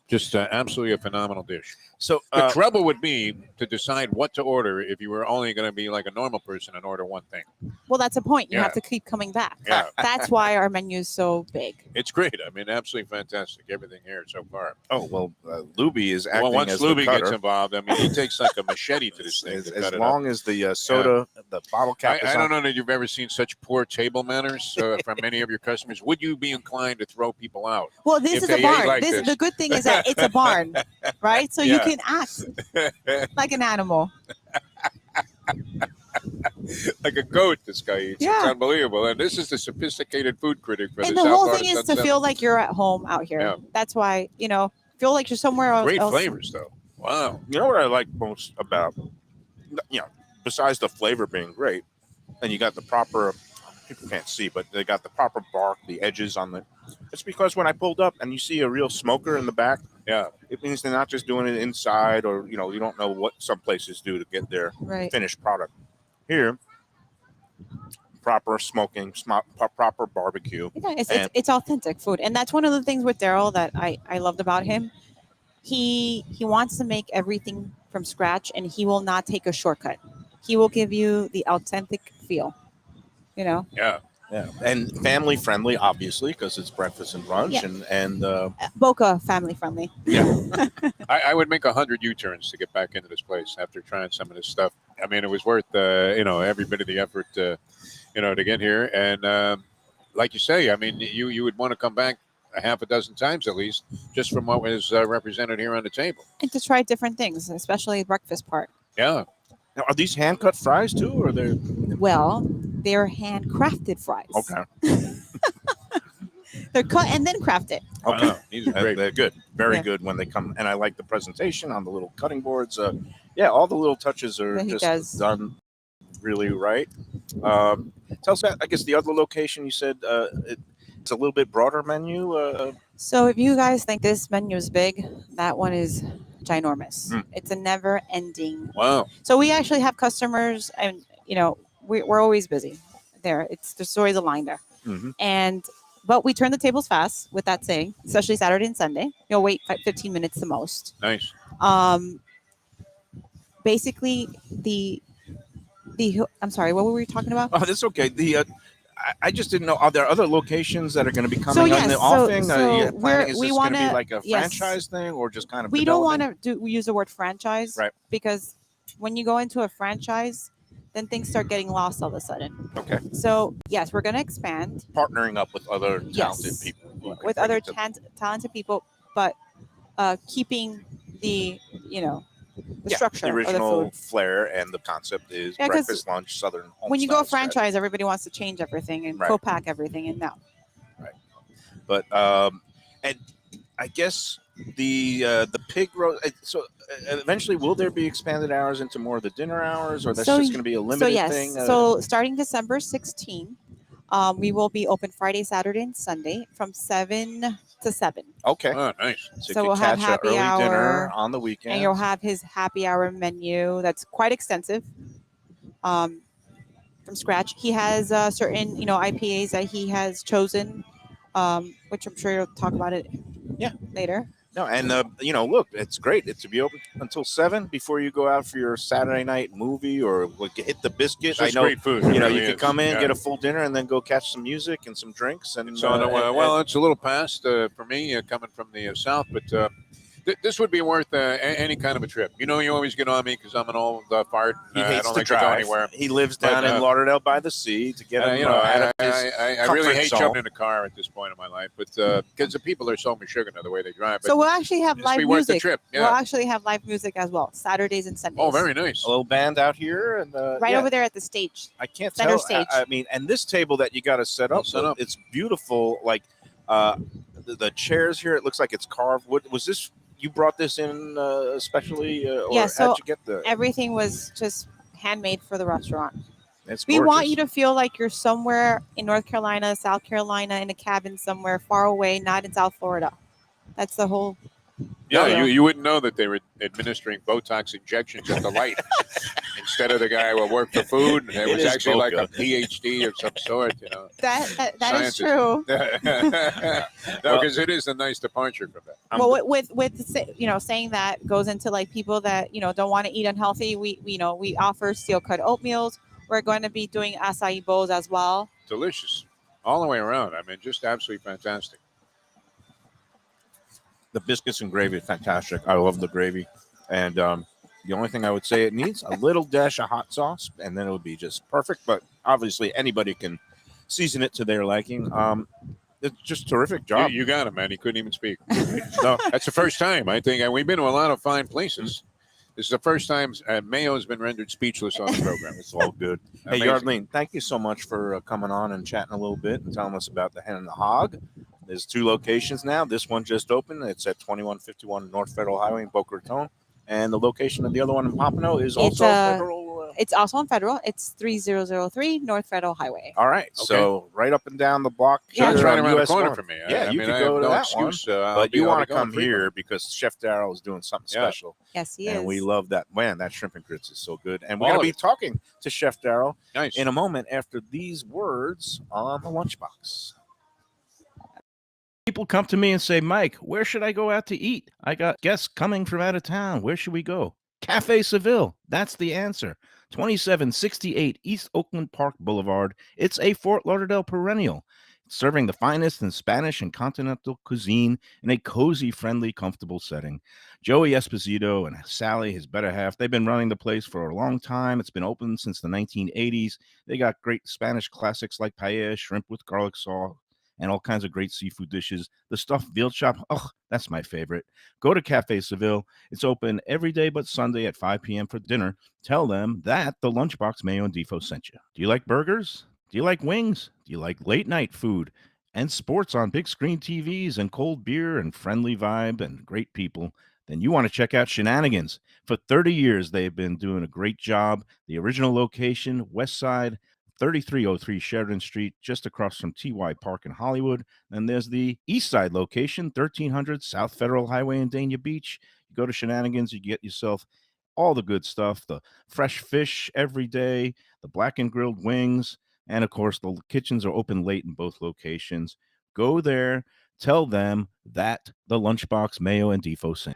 Just absolutely a phenomenal dish. So The trouble would be to decide what to order if you were only going to be like a normal person and order one thing. Well, that's a point. You Yeah. have to keep coming back. Yeah. That's why our menu is so big. It's great. I mean, absolutely fantastic. Everything here so far. Lubie is acting Well, once as Lubie the cutter. gets involved, I mean, he takes like a machete to this thing. as, to as cut it long as the soda, the bottle cap up. is I on. don't know that you've ever seen such poor table manners from many of your customers. Would you be inclined to throw people out? Well, this If is they a ate barn. like this this. The good thing is that it's a barn, right? So you Yeah. can act like an animal. Like a goat, this guy eats. It's Yeah. unbelievable. And this is the sophisticated food critic for And the the South whole Florida thing is to Sunset. feel like you're at home out here. Yeah. That's why, feel like you're somewhere else. Great flavors, though. Wow. You know what I like most about, besides the flavor being great, and you got the proper, people can't see, but they got the proper bark, the edges on the. It's because when I pulled up and you see a real smoker in the back, Yeah. it means they're not just doing it inside, or you don't know what some places do to get their Right. finished product. Here, proper smoking, proper barbecue. Yeah, And- it's authentic food, and that's one of the things with Daryl that I loved about him. He wants to make everything from scratch, and he will not take a shortcut. He will give you the authentic feel. Yeah. Yeah, and family friendly, obviously, because it's breakfast and brunch, Yeah. and Boca family friendly. I would make 100 U-turns to get back into this place after trying some of this stuff. I mean, it was worth, every bit of the effort, to get here. And like you say, I mean, you would want to come back a half a dozen times at least, just from what was represented here on the table. And to try different things, especially the breakfast part. now, Yeah. are these hand cut fries too, or they're Well, they're handcrafted fries. okay? They're cut and then crafted. Okay, Wow, these are great. They're good, very Yeah. good when they come. And I like the presentation on the little cutting boards. All the little touches are Yeah, he just does. done really right. Tell us about, I guess, the other location. You said it's a little bit broader menu. So if you guys think this menu is big, that one is ginormous. Mm. It's a never ending. Wow. So we actually have customers, and we're always busy there. There's always a line there. Mhm. But we turn the tables fast with that saying, especially Saturday and Sunday. You'll wait 15 minutes the most. Nice. Basically, I'm sorry, what were we talking about? Oh, that's okay. I just didn't know. Are there other locations that are going to be coming So, on yes, the so- offing? so Is we this going to wanna- be like a yes. franchise thing, or just kind of? We don't developing? want to use the word franchise, Right. Because when you go into a franchise, then things start getting lost all of a sudden. Okay, So yes, we're going to expand partnering up with other talented Yes. people, who can with bring other it to- talented people, but keeping the the Yeah, structure the of the original food. flair and the concept is Yeah, 'cause breakfast, lunch, Southern. When you go home-style strategy. franchise, everybody wants to change everything and Right. co-pack everything, and no. But and I guess the pig roast. So eventually, will there be expanded hours into more of the dinner hours, or that's So- just going to be a So limited yes, thing? so starting December 16, we will be open Friday, Saturday, and Sunday from 7 to 7. Okay. Oh, nice. So, So you we'll could have catch happy an early dinner hour, on the weekend. and you'll have his happy hour menu that's quite extensive, from scratch. He has certain, IPAs that he has chosen, which I'm sure you'll talk about it later. No, and look, it's great. It's to be open until 7 before you go out for your Saturday night movie or hit the biscuit. It's just I know, great food. It you really can is. come in, Yeah. get a full dinner, and then go catch some music and some drinks. And It's on it's a little past for me coming from the south, but this would be worth any kind of a trip. You always get on me because I'm an old fart. he I hates don't to like to go drive. anywhere. He lives down in Lauderdale by the sea to get him out of his I comfort really hate zone. jumping in a car at this point in my life, but because the people are so missugar the way they drive. But So we'll actually have it's live be worth the music. trip. We'll Yeah. actually have live music as well, Saturdays and Sundays. Oh, very nice. A little band out here, and Right over there at the stage. I can't Center tell. stage. I mean, and this table that you got to set up, it's beautiful. Like the chairs here, it looks like it's carved wood. Was this? You brought this in especially, or Yeah, so how'd you get the? everything was just handmade for the restaurant. It's We want gorgeous. you to feel like you're somewhere in North Carolina, South Carolina, in a cabin somewhere far away, not in South Florida. That's the whole. Yeah, you wouldn't know that they were administering Botox injections at the light instead of the guy who worked for food. It was is actually like Boca. a PhD of some sort. That is Scientist. true. No, because it is a nice departure from that. Well, with saying that goes into like people that don't want to eat unhealthy. We offer steel cut oatmeals. We're going to be doing acai bowls as well. Delicious all the way around. I mean, just absolutely fantastic. The biscuits and gravy is fantastic. I love the gravy, and the only thing I would say it needs a little dash of hot sauce, and then it would be just perfect. But obviously, anybody can season it to their liking. It's just a terrific job. You got him, man. He couldn't even speak. No, that's the first time, I think. And we've been to a lot of fine places. This is the first time Mayo has been rendered speechless on the program. It's all good. Hey, Amazing. Yardlene, thank you so much for coming on and chatting a little bit and telling us about the Hen and the Hog. There's 2 locations now. This one just opened. It's at 2151 North Federal Highway in Boca Raton. And the location of the other one in Pompano is also Federal. It's also on Federal. It's 3003 North Federal Highway. All right. So right up and down the block. Yeah. It's here right on around the US corner 1. for me. Yeah, you I could have go to no that excuse. one. But you want to come here because Chef Darryl is doing something special. Yes, he And is. we love that. Man, that shrimp and grits is so good. And we're going to Quality. be talking to Chef Darryl Nice. in a moment after these words on the Lunchbox. People come to me and say, Mike, where should I go out to eat? I got guests coming from out of town. Where should we go? Cafe Seville. That's the answer. 2768 East Oakland Park Boulevard. It's a Fort Lauderdale perennial, serving the finest in Spanish and continental cuisine in a cozy, friendly, comfortable setting. Joey Esposito and Sally, his better half, they've been running the place for a long time. It's been open since the 1980s. They got great Spanish classics like paella, shrimp with garlic sauce, and all kinds of great seafood dishes. The stuffed veal chop, that's my favorite. Go to Cafe Seville. It's open every day but Sunday at 5 p.m. for dinner. Tell them that the Lunchbox Mayo and Defo sent you. Do you like burgers? Do you like wings? Do you like late night food and sports on big screen TVs and cold beer and friendly vibe and great people? Then you want to check out Shenanigans. For 30 years, they've been doing a great job. The original location, West Side, 3303 Sheridan Street, just across from TY Park in Hollywood. And there's the East Side location, 1300 South Federal Highway in Dania Beach. You go to Shenanigans, you get yourself all the good stuff, the fresh fish every day, the blackened grilled wings, and of course, the kitchens are open late in both locations. Go there, tell them that the Lunchbox Mayo and Defo sent.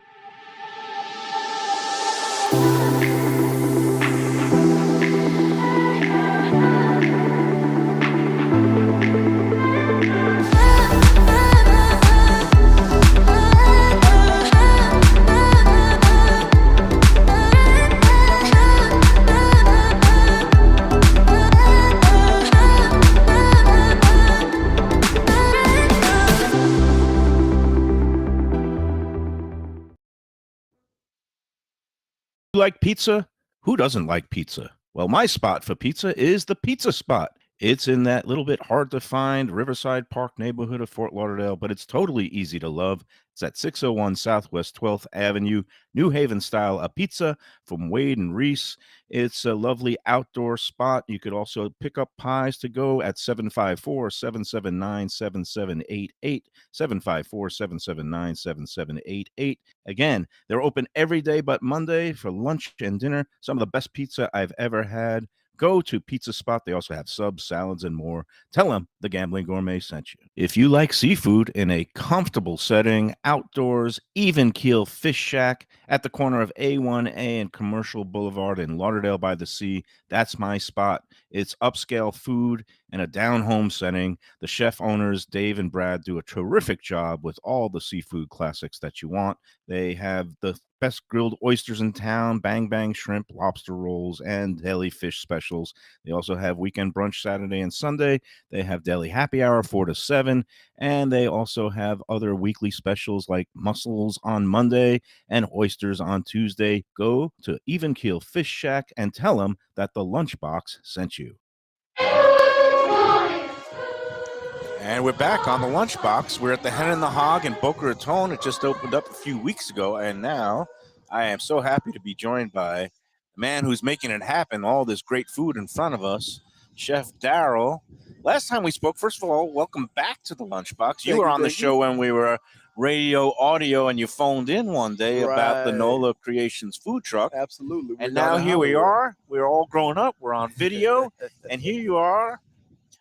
You like pizza? Who doesn't like pizza? Well, my spot for pizza is the Pizza Spot. It's in that little bit hard to find Riverside Park neighborhood of Fort Lauderdale, but it's totally easy to love. It's at 601 Southwest 12th Avenue, New Haven style, a pizza from Wade and Reese. It's a lovely outdoor spot. You could also pick up pies to go at 754-779-7788, 754-779-7788. Again, they're open every day but Monday for lunch and dinner. Some of the best pizza I've ever had. Go to Pizza Spot. They also have subs, salads, and more. Tell them the Gambling Gourmet sent you. If you like seafood in a comfortable setting, outdoors, Even Keel Fish Shack at the corner of A1A and Commercial Boulevard in Lauderdale by the Sea, that's my spot. It's upscale food in a down-home setting. The chef owners, Dave and Brad, do a terrific job with all the seafood classics that you want. They have the best grilled oysters in town, bang bang shrimp, lobster rolls, and deli fish specials. They also have weekend brunch Saturday and Sunday. They have deli happy hour 4 to 7, and they also have other weekly specials like mussels on Monday and oysters on Tuesday. Go to Even Keel Fish Shack and tell them that the Lunchbox sent you. And we're back on the Lunchbox. We're at the Hen and the Hog in Boca Raton. It just opened up a few weeks ago, and now I am so happy to be joined by a man who's making it happen, all this great food in front of us, Chef Daryl. Last time we spoke, first of all, welcome back to the Lunchbox. You were on the show when we were radio audio, and you phoned in one day about the NOLA Creations food truck. Absolutely. And now here we are. We're all grown up. We're on video, and here you are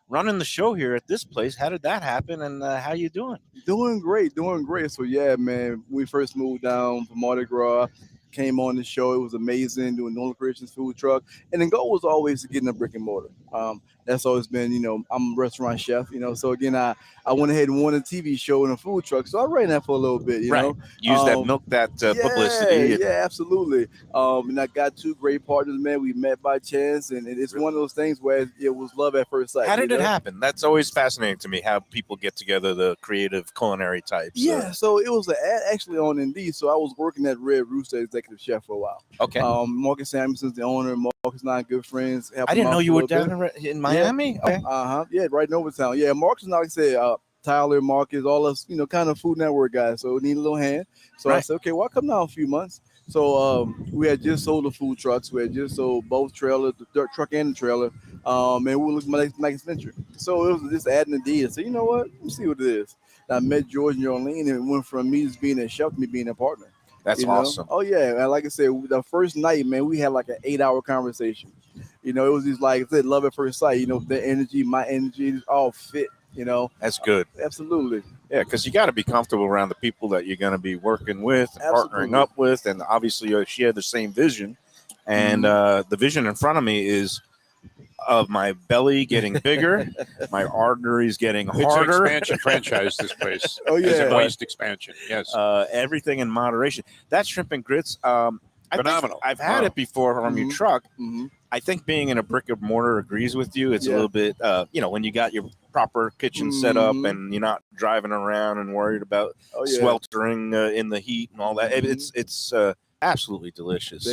running the show here at this place. How did that happen, and how you doing? Doing great. So, yeah, man, we first moved down from Mardi Gras, came on the show. It was amazing doing NOLA Creations food truck. And the goal was always to get in a brick and mortar. That's always been, I'm a restaurant chef, so again, I went ahead and won a TV show and a food truck. So I ran that for a little bit, Use that milk, that publicity. Yeah, absolutely. And I got two great partners, man. We met by chance, and it's one of those things where it was love at first sight. How did it happen? That's always fascinating to me, how people get together, the creative culinary types. Yeah, so it was an ad actually on Indeed. So I was working at Red Rooster executive chef for a while. Okay. Marcus Samuelson's the owner. Marcus and I are good friends. I didn't know you were down in Miami. Yeah. Okay. Yeah, right in Overtown. Yeah, Marcus and I, like I said, Tyler, Marcus, all us, kind of Food Network guys. So we need a little hand. So I said, okay, well, I'll come down a few months. So we had just sold the food trucks. We had just sold both trailers, the dirt truck and the trailer. And we were looking at my next venture. So it was just adding a deed. I said, you know what? Let me see what it is. And I met George and Jolene, and it went from me just being a chef to me being a partner. That's awesome. Oh, yeah. And like I said, the first night, man, we had like an 8-hour conversation. It was just like I said, love at first sight. The energy, my energy, it's all fit. That's good. Absolutely. Yeah, because you got to be comfortable around the people that you're going to be working with, partnering up with, and obviously you share the same vision. And the vision in front of me is of my belly getting bigger, my arteries getting harder. It's an expansion franchise, this place. Oh, yeah. It's a waste expansion, yes. Everything in moderation. That shrimp and grits, phenomenal. I've had it before from your truck. Mm-hmm. I think being in a brick and mortar agrees with you. It's a little bit, when you got your proper kitchen set up and you're not driving around and worried about sweltering in the heat and all that. It's absolutely delicious.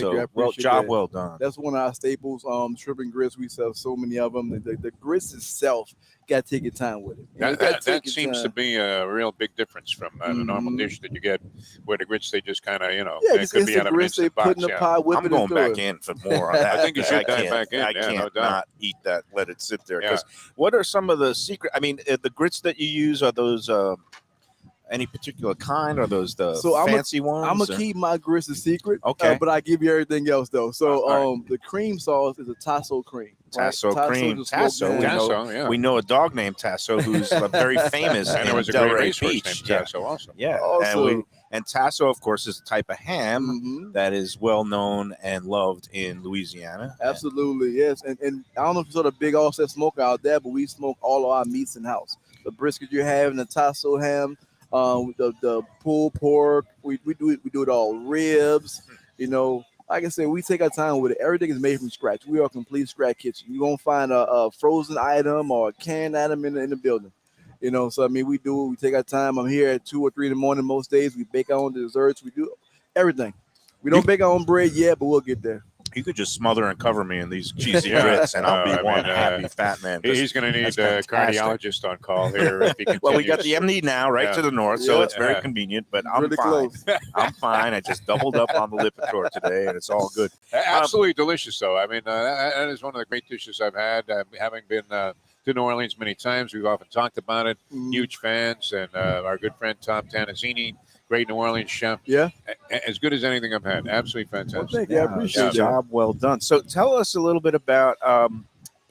Job well done. That's one of our staples. Shrimp and grits. We sell so many of them. The grits itself, got to take your time with it. That seems to be a real big difference from the normal dish that you get, where the grits they just kind of it could be out of an instant box. I'm going back in for more on that. I think you should dive back in. I can't not eat that. Let it sit there. Because what are some of the secret? I mean, the grits that you use, are those any particular kind? Are those the fancy ones? I'm gonna keep my grits a secret. Okay, but I give you everything else though. So the cream sauce is a Tasso cream. Tasso cream. Tasso. We know a dog named Tasso who's very famous and in there was a Delray great racehorse Beach. named Tasso also. Yeah. And Tasso, of course, is a type of ham that is well known and loved in Louisiana. Absolutely, yes. And I don't know if you saw the big offset smoker out there, but we smoke all of our meats in house. The brisket you're having, the Tasso ham, the pulled pork, we do it all. Ribs, like I said, we take our time with it. Everything is made from scratch. We are a complete scratch kitchen. You won't find a frozen item or a canned item in the building. So I mean, we do it. We take our time. I'm here at 2 or 3 in the morning most days. We bake our own desserts. We do everything. We don't bake our own bread yet, but we'll get there. You could just smother and cover me in these cheesy Yeah. grits, and I'll be I one mean, happy fat man. He's going to need That's a fantastic. cardiologist on call here. If he Well, we got continues. the MD now, right Yeah. to the north, so Yeah. it's very Yeah. convenient. But I'm Really fine. close. I'm fine. I just doubled up on the Lipitor today, and it's all good. Absolutely delicious, though. I mean, that is one of the great dishes I've had. Having been to New Orleans many times, we've often talked about it. Huge fans, and our good friend Tom Tanazzini, great New Orleans chef. Yeah. As good as anything I've had. Absolutely Well, fantastic. thank you. I Yeah, appreciate that. job well done. So tell us a little bit about,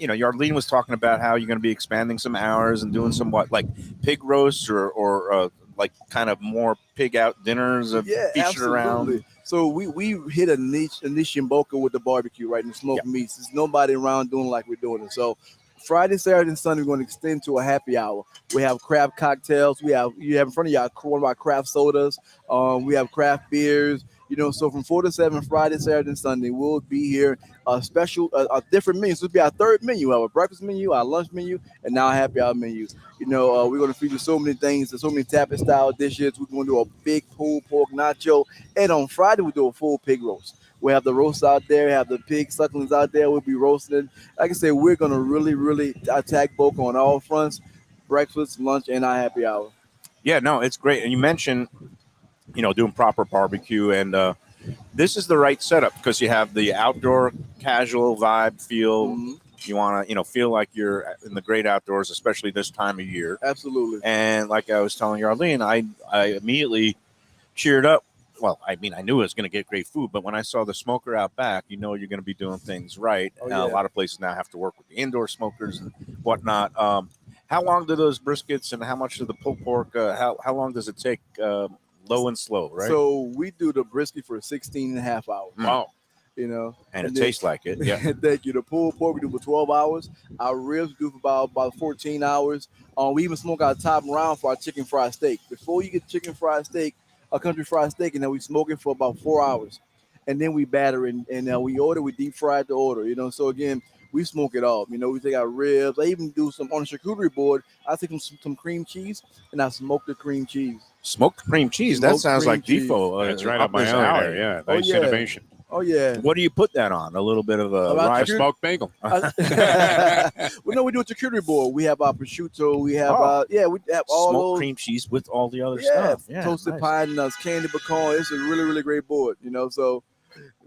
Yarlene was talking about how you're going to be expanding some hours and doing some like pig roasts or like kind of more pig out dinners Yeah, featured absolutely. around. So we hit a niche in Boca with the barbecue, right? And smoked meats. There's nobody around doing like we're doing it. So Friday, Saturday, and Sunday, we're going to extend to a happy hour. We have craft cocktails. You have in front of you one of our craft sodas. We have craft beers. So from 4 to 7, Friday, Saturday, and Sunday, we'll be here. A different menu. So it'll be our third menu. We have a breakfast menu, our lunch menu, and now a happy hour menu. We're going to feature so many things, so many tapas style dishes. We're going to do a big pulled pork nacho, and on Friday we do a full pig roast. We have the roast out there, have the pig sucklings out there. We'll be roasting. Like I said, we're going to really, really attack Boca on all fronts: breakfast, lunch, and our happy hour. Yeah, no, it's great. And you mentioned, doing proper barbecue, and this is the right setup because you have the outdoor casual vibe feel. Mm-hmm. You want to, feel like you're in the great outdoors, especially this time of year. Absolutely. And like I was telling Arlene, I immediately cheered up. Well, I mean, I knew I was going to get great food, but when I saw the smoker out back, you're going to be doing things right. Oh, A lot of places now have to work with the indoor smokers and whatnot. How long do those briskets and how much of the pulled pork? How long does it take? Low and slow, right? So we do the brisket for 16 and a half hours. Wow. And it tastes like it. Yeah. Thank you. The pulled pork we do for 12 hours. Our ribs we do for about 14 hours. We even smoke our top round for our chicken fried steak. Before you get chicken fried steak, a country fried steak, and then we smoke it for about 4 hours. And then we batter it, and we deep fry the order, So again, we smoke it all. We take our ribs. I even do some on the charcuterie board. I take some cream cheese, and I smoke the cream cheese. Smoked cream cheese. That Smoked sounds cream like cheese. Defo. That's right up my his alley there. Yeah, Oh, nice yeah. innovation. Oh, yeah. What do you put that on? A little bit of a About rye A smoked bagel. Well, no, we do a charcuterie board. We have our prosciutto. We have, we have all smoked those. cream cheese with all the other Yeah, stuff. Yeah, toasted nice. pine nuts, candy pecan. It's a really, really great board, So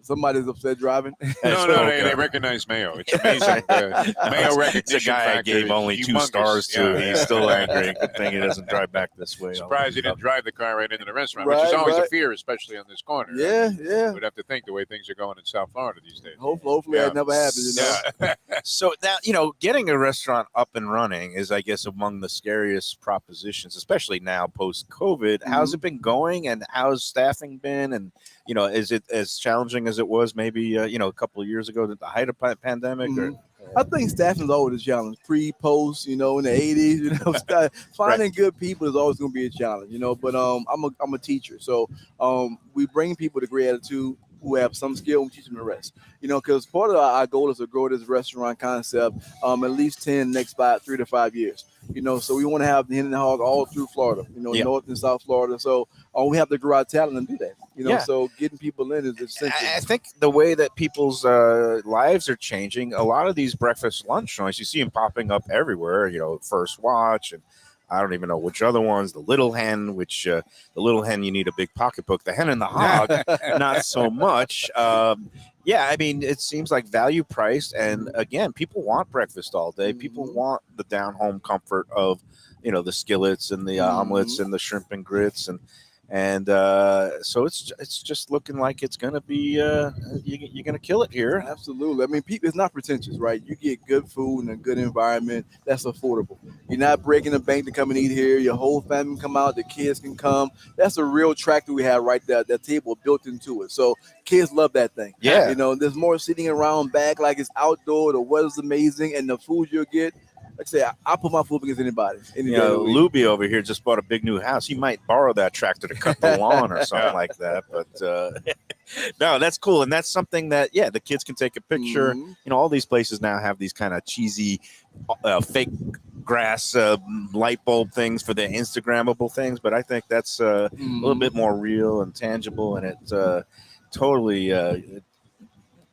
somebody's upset driving. No, they recognize Mayo. It's amazing. Mayo recognition It's a guy I factor gave is only 2 humongous. stars to. Yeah. He's still angry. Good thing he doesn't drive back this way. Surprised he didn't drive the car right into the restaurant, which is Right, always a right. fear, especially on this corner. Yeah. We'd have to think the way things are going in South Florida these days. Hopefully Yeah. that never happens. Yeah. So that getting a restaurant up and running is, I guess, among the scariest propositions, especially now post COVID. How's it been going, and how's staffing been? And is it as challenging as it was maybe a couple of years ago at the height of pandemic? Or I think staffing is always a challenge. Pre, post, in the 80s, finding good people is always going to be a challenge, But I'm a teacher, so we bring people to great attitude who have some skill and we teach them the rest. Because part of our goal is to grow this restaurant concept at least 10 next 3 to 5 years. So we want to have the hen and the hog all through Florida, North and South Florida. So we have to grow our talent and do that. So getting people in is essential. I think the way that people's lives are changing, a lot of these breakfast lunch joints, you see them popping up everywhere, First Watch, and I don't even know which other ones, the Little Hen, which the Little Hen, you need a big pocketbook. The Hen and the Hog, not so much. I mean, it seems like value priced. And again, people want breakfast all day. People want the down home comfort of, the skillets and the omelets and the shrimp and grits. And so it's just looking like it's going to be, you're going to kill it here. Absolutely. I mean, people, it's not pretentious, right? You get good food and a good environment that's affordable. You're not breaking the bank to come and eat here. Your whole family can come out. The kids can come. That's a real track that we have right there. That table built into it. So kids love that thing. Yeah. There's more sitting around back like it's outdoor. The weather's amazing. And the food you'll get, like I say, I put my food against anybody. Lubie over here just bought a big new house. He might borrow that tractor to cut the lawn or something like that. But no, that's cool. And that's something that, the kids can take a picture. All these places now have these kind of cheesy fake grass light bulb things for the Instagrammable things. But I think that's a little bit more real and tangible. And it totally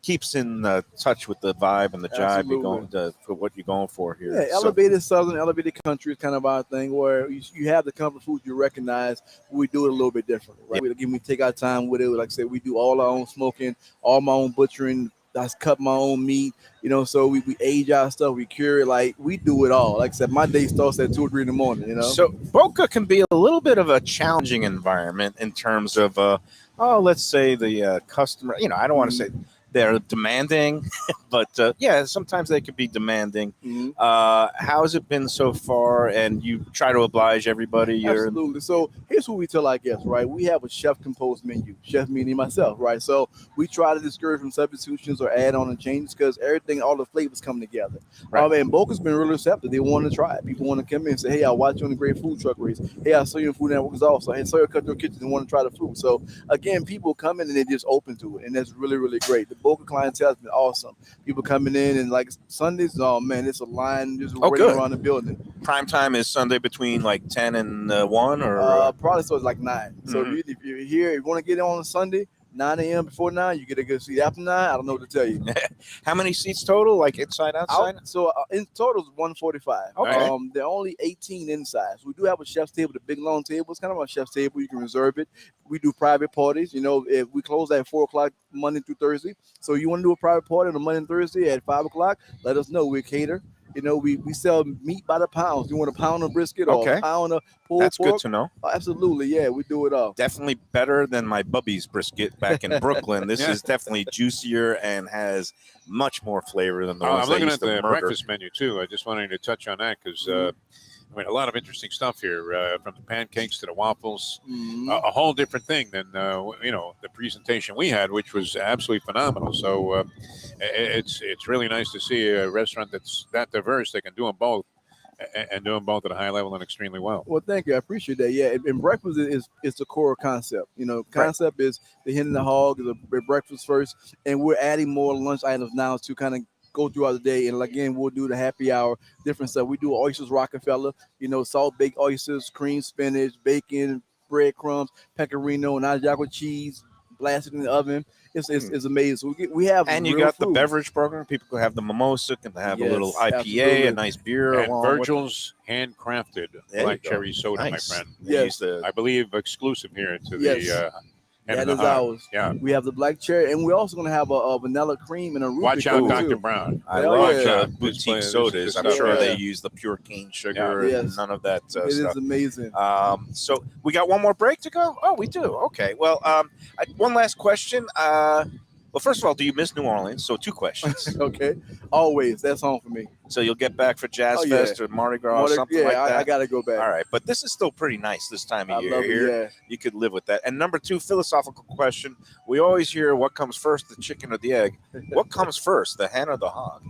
keeps in touch with the vibe and the jive you're going for what you're going for here. Yeah, elevated Southern, elevated country is kind of our thing, where you have the comfort food you recognize. We do it a little bit differently, right? We take our time with it. Like I said, we do all our own smoking, all my own butchering. I cut my own meat, so we age our stuff, we cure it, like we do it all. Like I said, my day starts at 2 or 3 in the morning, So Boca can be a little bit of a challenging environment in terms of, let's say the customer, I don't want to say they're demanding, but sometimes they can be demanding. How has it been so far? And you try to oblige everybody. Absolutely. So here's what we tell our guests, right? We have a chef-composed menu, chef meaning myself, right? So we try to discourage from substitutions or add-on and changes because everything, all the flavors come together. Right. And Boca's been really receptive. They want to try it. People want to come in and say, hey, I watch you on the Great Food Truck Race. Hey, I saw you in Food Network also. Hey, I saw you cut your kitchen and want to try the food. So again, people come in and they're just open to it. And that's really, really great. The Boca clientele has been awesome. People coming in and like Sundays, oh man, it's a line just running around the building. Prime time is Sunday between like 10 and 1 or? Probably starts like 9. So if you're here, if you want to get on Sunday, 9 a.m. before 9, you get a good seat. After 9, I don't know what to tell you. How many seats total, like inside, outside? So in total is 145. Okay. There are only 18 inside. So we do have a chef's table, the big long table. It's kind of a chef's table. You can reserve it. We do private parties. If we close at 4 o'clock Monday through Thursday. So you want to do a private party on a Monday and Thursday at 5 o'clock, let us know. We cater. We sell meat by the pounds. You want a pound of brisket or a pound of pulled pork? That's good to know. Oh, absolutely, yeah, we do it all. Definitely better than my Bubby's brisket back in Brooklyn. This is definitely juicier and has much more flavor than the ones I'm looking they at used to the murder. breakfast menu too. I just wanted to touch on that because a lot of interesting stuff here, from the pancakes to the waffles. A whole different thing than the presentation we had, which was absolutely phenomenal. So it's really nice to see a restaurant that's that diverse. They can do them both and do them both at a high level and extremely well. Well, thank you. I appreciate that. Yeah, and breakfast is the core concept. Concept is the hen and the hog is a breakfast first, and we're adding more lunch items now to kind of go throughout the day. And again, we'll do the happy hour, different stuff. We do oysters Rockefeller, salt baked oysters, cream spinach, bacon, breadcrumbs, pecorino, and Asiago cheese, blasted in the oven. It's amazing. So we have, and you got the beverage program. People can have the mimosa, can have a little IPA, absolutely. a nice beer, and Virgil's handcrafted black cherry soda, my friend. Yes, I believe exclusive here to the. That is ours. Yeah, we have the black cherry, and we're also going to have a vanilla cream and a Rubik. Watch out, Dr. Too. Brown. I love boutique sodas. I'm sure they use the pure cane sugar and none of that stuff. It is amazing. So we got one more break to go? Oh, we do. Okay. Well, one last question. Well, first of all, do you miss New Orleans? So 2 questions. Okay. Always. That's home for me. So you'll get back for Jazz Fest or Mardi Gras or something like that? I got to go back. All right. But this is still pretty nice this time of year. Love it, You could live with that. And number 2, philosophical question. We always hear what comes first, the chicken or the egg. What comes first, the hen or the hog?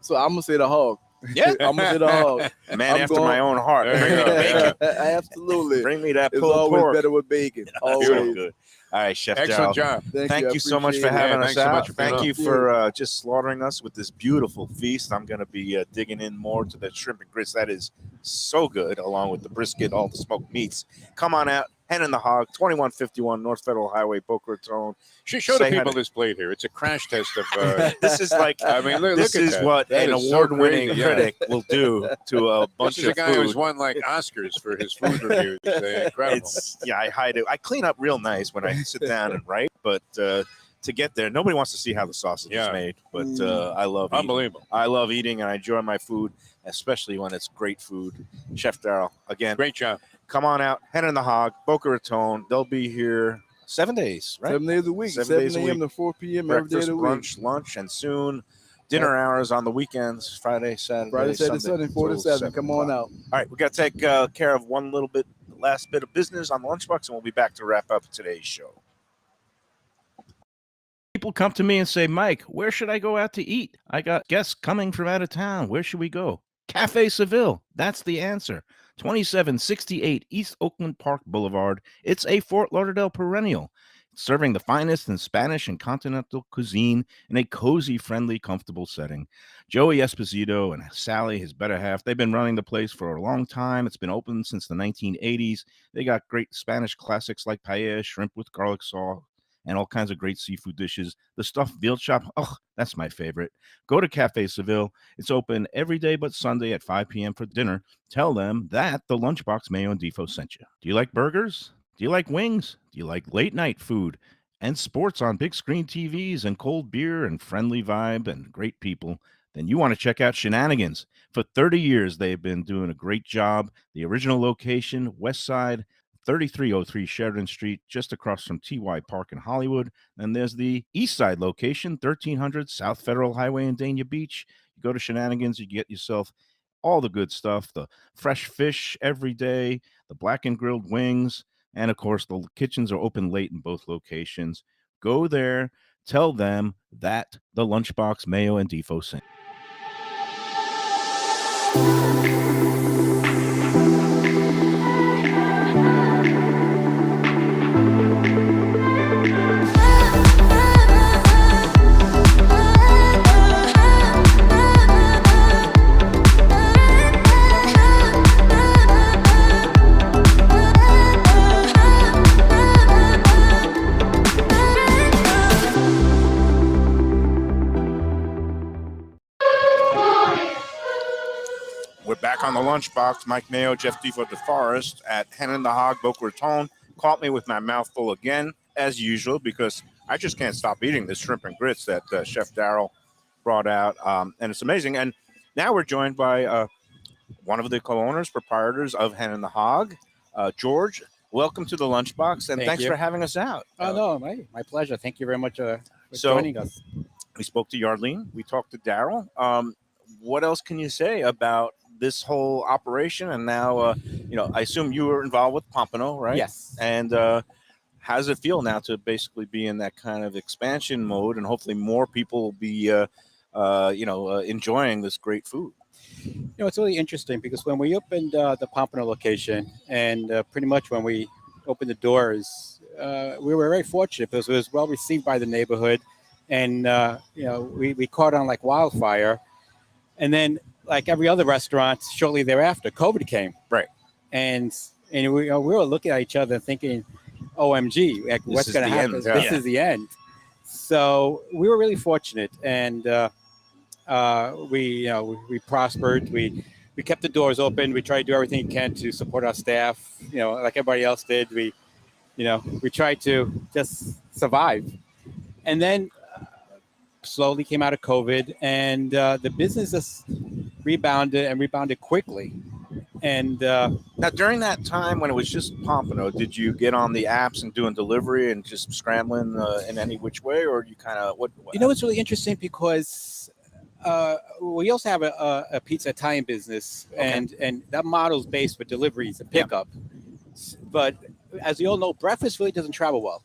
So I'm going to say the hog. Yeah. I'm going to say the hog. Man after my own heart. Bring me the bacon. Absolutely. Bring me that pulled pork. It's always better with bacon. Always. Good. All right, Chef Excellent Darryl. job. Thank you so much for having us out. Thank you for just slaughtering us with this beautiful feast. I'm going to be digging in more to the shrimp and grits. That is so good, along with the brisket, all the smoked meats. Come on out. Hen and the Hog, 2151 North Federal Highway, Boca Raton. Show the people this plate here. It's a crash test of. This is like. I mean, look this at is that. what That an is so award-winning crazy, critic will do to a bunch This is of a guy food. who's won like Oscars for his food reviews. Incredible. I hide it. I clean up real nice when I sit down and write, but to get there, nobody wants to see how the sausage is made. But I love unbelievable. Eating. I love eating, and I enjoy my food, especially when it's great food. Chef Darryl, again, great job. Come on out, Hen and the Hog, Boca Raton. They'll be here 7 days, right? 7 days a week, 7 days a a.m. week. to 4 p.m. every day Breakfast, of the week. brunch, lunch, and soon dinner hours on the weekends, Friday, Saturday, Sunday, 4 to 7. Come on out. All right, we got to take care of one last bit of business on the Lunchbox, and we'll be back to wrap up today's show. People come to me and say, Mike, where should I go out to eat? I got guests coming from out of town. Where should we go? Cafe Seville. That's the answer. 2768 East Oakland Park Boulevard. It's a Fort Lauderdale perennial, serving the finest in Spanish and continental cuisine in a cozy, friendly, comfortable setting. Joey Esposito and Sally, his better half, they've been running the place for a long time. It's been open since the 1980s. They got great Spanish classics like paella, shrimp with garlic sauce, and all kinds of great seafood dishes. The stuffed veal chop, oh, that's my favorite. Go to Cafe Seville. It's open every day but Sunday at 5 p.m. for dinner. Tell them that the Lunchbox Mayo and Defo sent you. Do you like burgers? Do you like wings? Do you like late night food and sports on big screen TVs and cold beer and friendly vibe and great people? Then you want to check out Shenanigans. For 30 years, they've been doing a great job. The original location, West Side, 3303 Sheridan Street, just across from TY Park in Hollywood. And there's the East Side location, 1300 South Federal Highway in Dania Beach. You go to Shenanigans, you get yourself all the good stuff, the fresh fish every day, the black and grilled wings, and of course, the kitchens are open late in both locations. Go there, tell them that the Lunchbox Mayo and Defo sent. We're back on the Lunchbox. Mike Mayo, Jeff Defo DeForest at Hen and the Hog, Boca Raton. Caught me with my mouth full again, as usual, because I just can't stop eating this shrimp and grits that Chef Darryl brought out. And it's amazing. And now we're joined by one of the co-owners, proprietors of Hen and the Hog, George. Welcome to the Lunchbox, and thanks for having us out. Oh, no, my pleasure. Thank you very much for joining us. We spoke to Yardlene. We talked to Darryl. What else can you say about this whole operation? And now, I assume you were involved with Pompano, right? Yes. And how does it feel now to basically be in that kind of expansion mode, and hopefully more people will be, enjoying this great food? It's really interesting because when we opened the Pompano location, and pretty much when we opened the doors, we were very fortunate because it was well received by the neighborhood, and we caught on like wildfire. And then, like every other restaurant, shortly thereafter, COVID came. Right. And we were looking at each other thinking, OMG, like, what's going to happen? This is the end. So we were really fortunate. And we prospered. We kept the doors open. We tried to do everything we can to support our staff, like everybody else did. We tried to just survive. And then slowly came out of COVID, and the business just rebounded quickly. And now, during that time when it was just Pompano, did you get on the apps and doing delivery and just scrambling in any which way, or you kind of what? It's really interesting because we also have a pizza Italian business, Okay. and that model's based for deliveries and pickup. But as you all know, breakfast really doesn't travel well.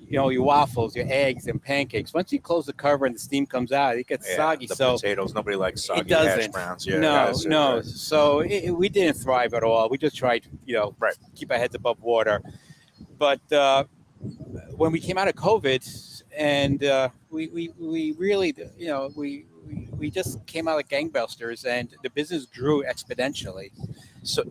Your waffles, your eggs, and pancakes. Once you close the cover and the steam comes out, it gets soggy. The so potatoes, nobody likes soggy it doesn't. hash browns. Yeah, No. So we didn't thrive at all. We just tried, keep our heads above water. But when we came out of COVID, and we really, we just came out like gangbusters, and the business grew exponentially. So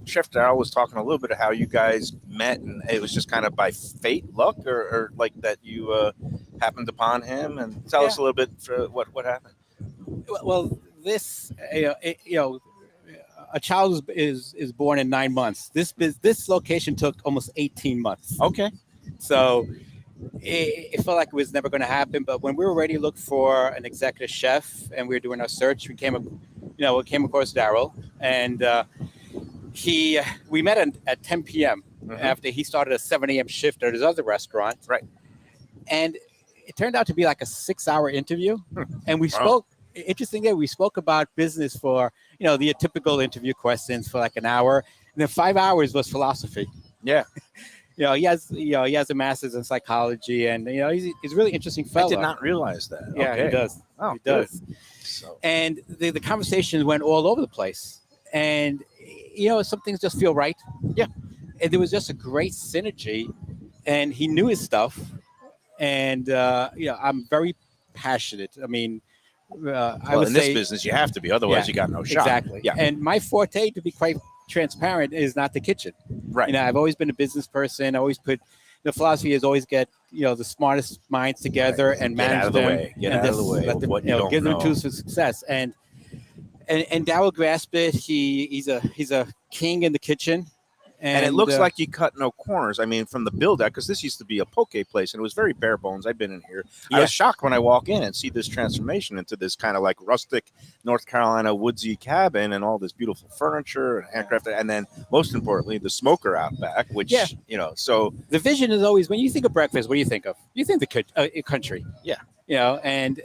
Chef Darryl was talking a little bit of how you guys met, and it was just kind of by fate, luck, or like that you happened upon him. And tell us a little bit for what happened. Well, this, a child is born in 9 months. This location took almost 18 months. Okay. So it felt like it was never going to happen. But when we were ready to look for an executive chef, and we were doing our search, we came across Darryl, and we met at 10 p.m. After he started a 7 a.m. shift at his other restaurant. Right. And it turned out to be like a 6-hour interview. And we spoke, interestingly, we spoke about business for, the typical interview questions for like an hour. And then 5 hours was philosophy. Yeah. He has a master's in psychology, and he's a really interesting fellow. I did not realize that. Yeah, Okay. he does. Oh, he does. So. And the conversation went all over the place, and some things just feel right. Yeah. And there was just a great synergy, and he knew his stuff, and I'm very passionate. I mean, I would in say, this business you have to be, otherwise you got no shot. Exactly. Yeah. And my forte, to be quite transparent, is not the kitchen. Right. I've always been a business person. I always put the philosophy is always get the smartest minds together and Get manage out of the them. way. Get and out of the just way let of them, what you don't give them know. tools for success. And Darryl grasped it. He's a king in the kitchen. And it looks like you cut no corners. I mean, from the build out, because this used to be a poke place, and it was very bare bones. I've been in here. I was shocked when I walk in and see this transformation into this kind of like rustic North Carolina woodsy cabin, and all this beautiful furniture and handcrafted, and then most importantly, the smoker out back, which so the vision is always, when you think of breakfast, what do you think of? You think the country. Yeah. And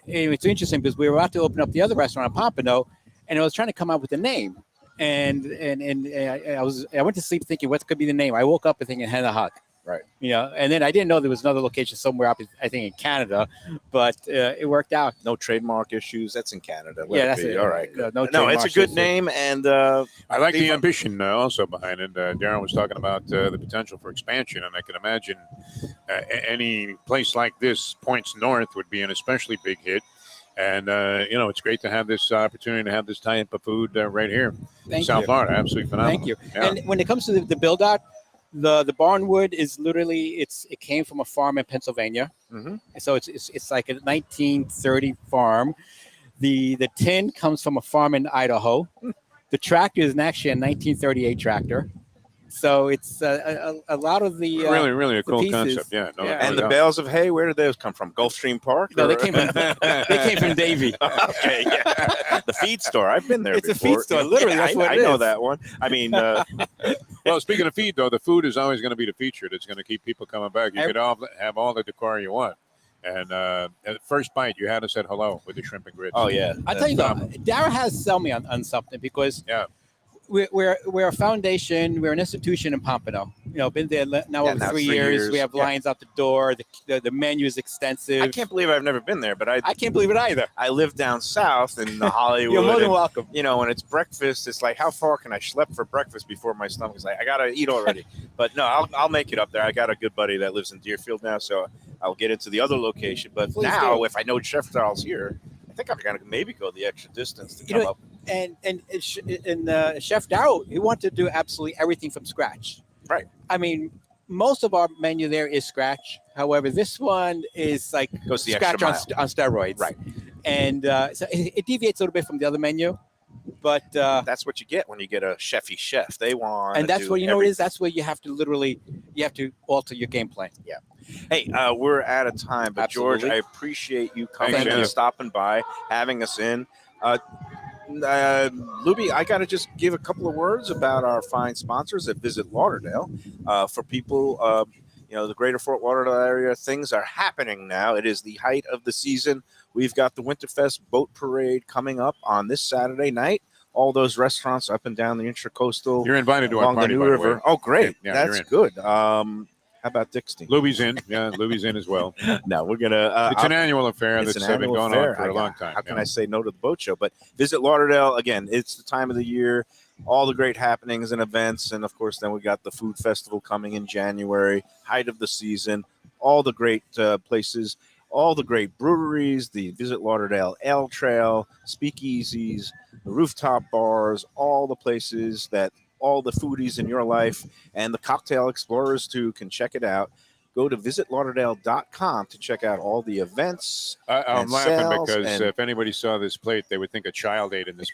it's interesting because we were about to open up the other restaurant in Pompano, and I was trying to come up with a name. And I went to sleep thinking, what could be the name? I woke up thinking Hen the Hog. Right. And then I didn't know there was another location somewhere up, I think in Canada, but it worked out. No trademark issues. That's in Canada. That's it. it. All right. No It's a good name, and I like the ambition also behind it. Darren was talking about the potential for expansion, and I can imagine any place like this, points north, would be an especially big hit. And, it's great to have this opportunity to have this type of food right here in South Florida. Absolutely phenomenal. Thank you. Yeah. And when it comes to the build out, the barnwood is literally, it came from a farm in Pennsylvania. Mm-hmm. So it's like a 1930 farm. The tin comes from a farm in Idaho. The tractor is actually a 1938 tractor. So it's a lot of the really a cool pieces. Concept. Yeah. And the bales of hay, where did those come from? Gulfstream Park? No, they came from Davie. Okay, yeah. The feed store. I've been there It's before. a feed store. Literally, that's what it I know is. that one. I mean, well, speaking of feed, though, the food is always going to be the feature that's going to keep people coming back. You could have all the decor you want. And at the first bite, you had us at hello with the shrimp and grits. oh, yeah. I'll tell you though, Dara has to sell me on something, because we're a foundation, we're an institution in Pompano. Been there now over 3 years. We have lines out the door. The menu is extensive. I can't believe I've never been there, but I can't believe it either. I live down south in the Hollywood. You're more than welcome. When it's breakfast, it's like, how far can I schlep for breakfast before my stomach is like, I gotta eat already. But no, I'll make it up there. I got a good buddy that lives in Deerfield now, so I'll get into the other location. But Please now, do. if I know Chef Daryl's here, I think I'm gonna maybe go the extra distance to come up. And Chef Darryl, he wanted to do absolutely everything from scratch. Right. I mean, most of our menu there is scratch. However, this one is like Goes the scratch extra on steroids. Right. And so it deviates a little bit from the other menu, but That's what you get when you get a chefy chef. They want, and that's what what it is. That's where you have to alter your game plan. Yeah. Hey, we're out of time, but Absolutely. George, I appreciate you coming Thanks, and Jenna. stopping by, having us in. Lubie, I got to just give a couple of words about our fine sponsors at Visit Lauderdale. For people, the greater Fort Lauderdale area, things are happening now. It is the height of the season. We've got the Winterfest Boat Parade coming up on this Saturday night. All those restaurants up and down the Intracoastal. You're invited to our along party, the New by the River. way. Oh, great. Yeah, That's you're in. good. How about Dixie? Lubie's in. Yeah, Lubie's in as well. No, we're gonna. It's an annual affair It's that's an been annual going affair. on for a long time. How can I say no to the boat show? But Visit Lauderdale again. It's the time of the year. All the great happenings and events, and of course, then we got the food festival coming in January. Height of the season. All the great places. All the great breweries. The Visit Lauderdale Ale Trail, speakeasies, the rooftop bars. All the places that all the foodies in your life and the cocktail explorers too can check it out. Go to visitlauderdale.com to check out all the events. I'm and laughing sales because and- if anybody saw this plate, they would think a child ate in this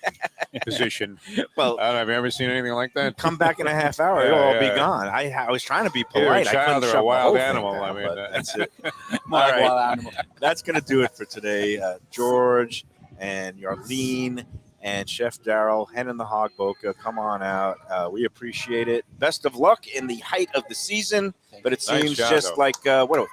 position. Well, Have you ever seen anything like that? come back in a half hour, Yeah, it'll all yeah, be yeah. gone. I was trying to be Either a polite. I child couldn't or a shut the wild whole thing animal. down, I mean, but that's it. More All like right. wild animal. That's going to do it for today. George and Yarlene and Chef Darryl, Hen and the Hog Boca, come on out. We appreciate it. Best of luck in the height of the season. But it Nice seems job, just though. like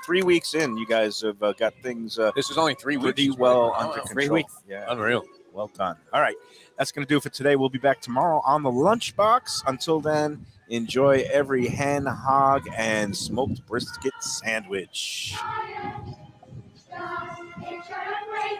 3 weeks in, you guys have got things This is only 3 weeks. pretty well under wow. control. 3 weeks. Yeah, Unreal. well done. All right, that's going to do it for today. We'll be back tomorrow on the Lunchbox. Until then, enjoy every hen, hog, and smoked brisket sandwich. It's a great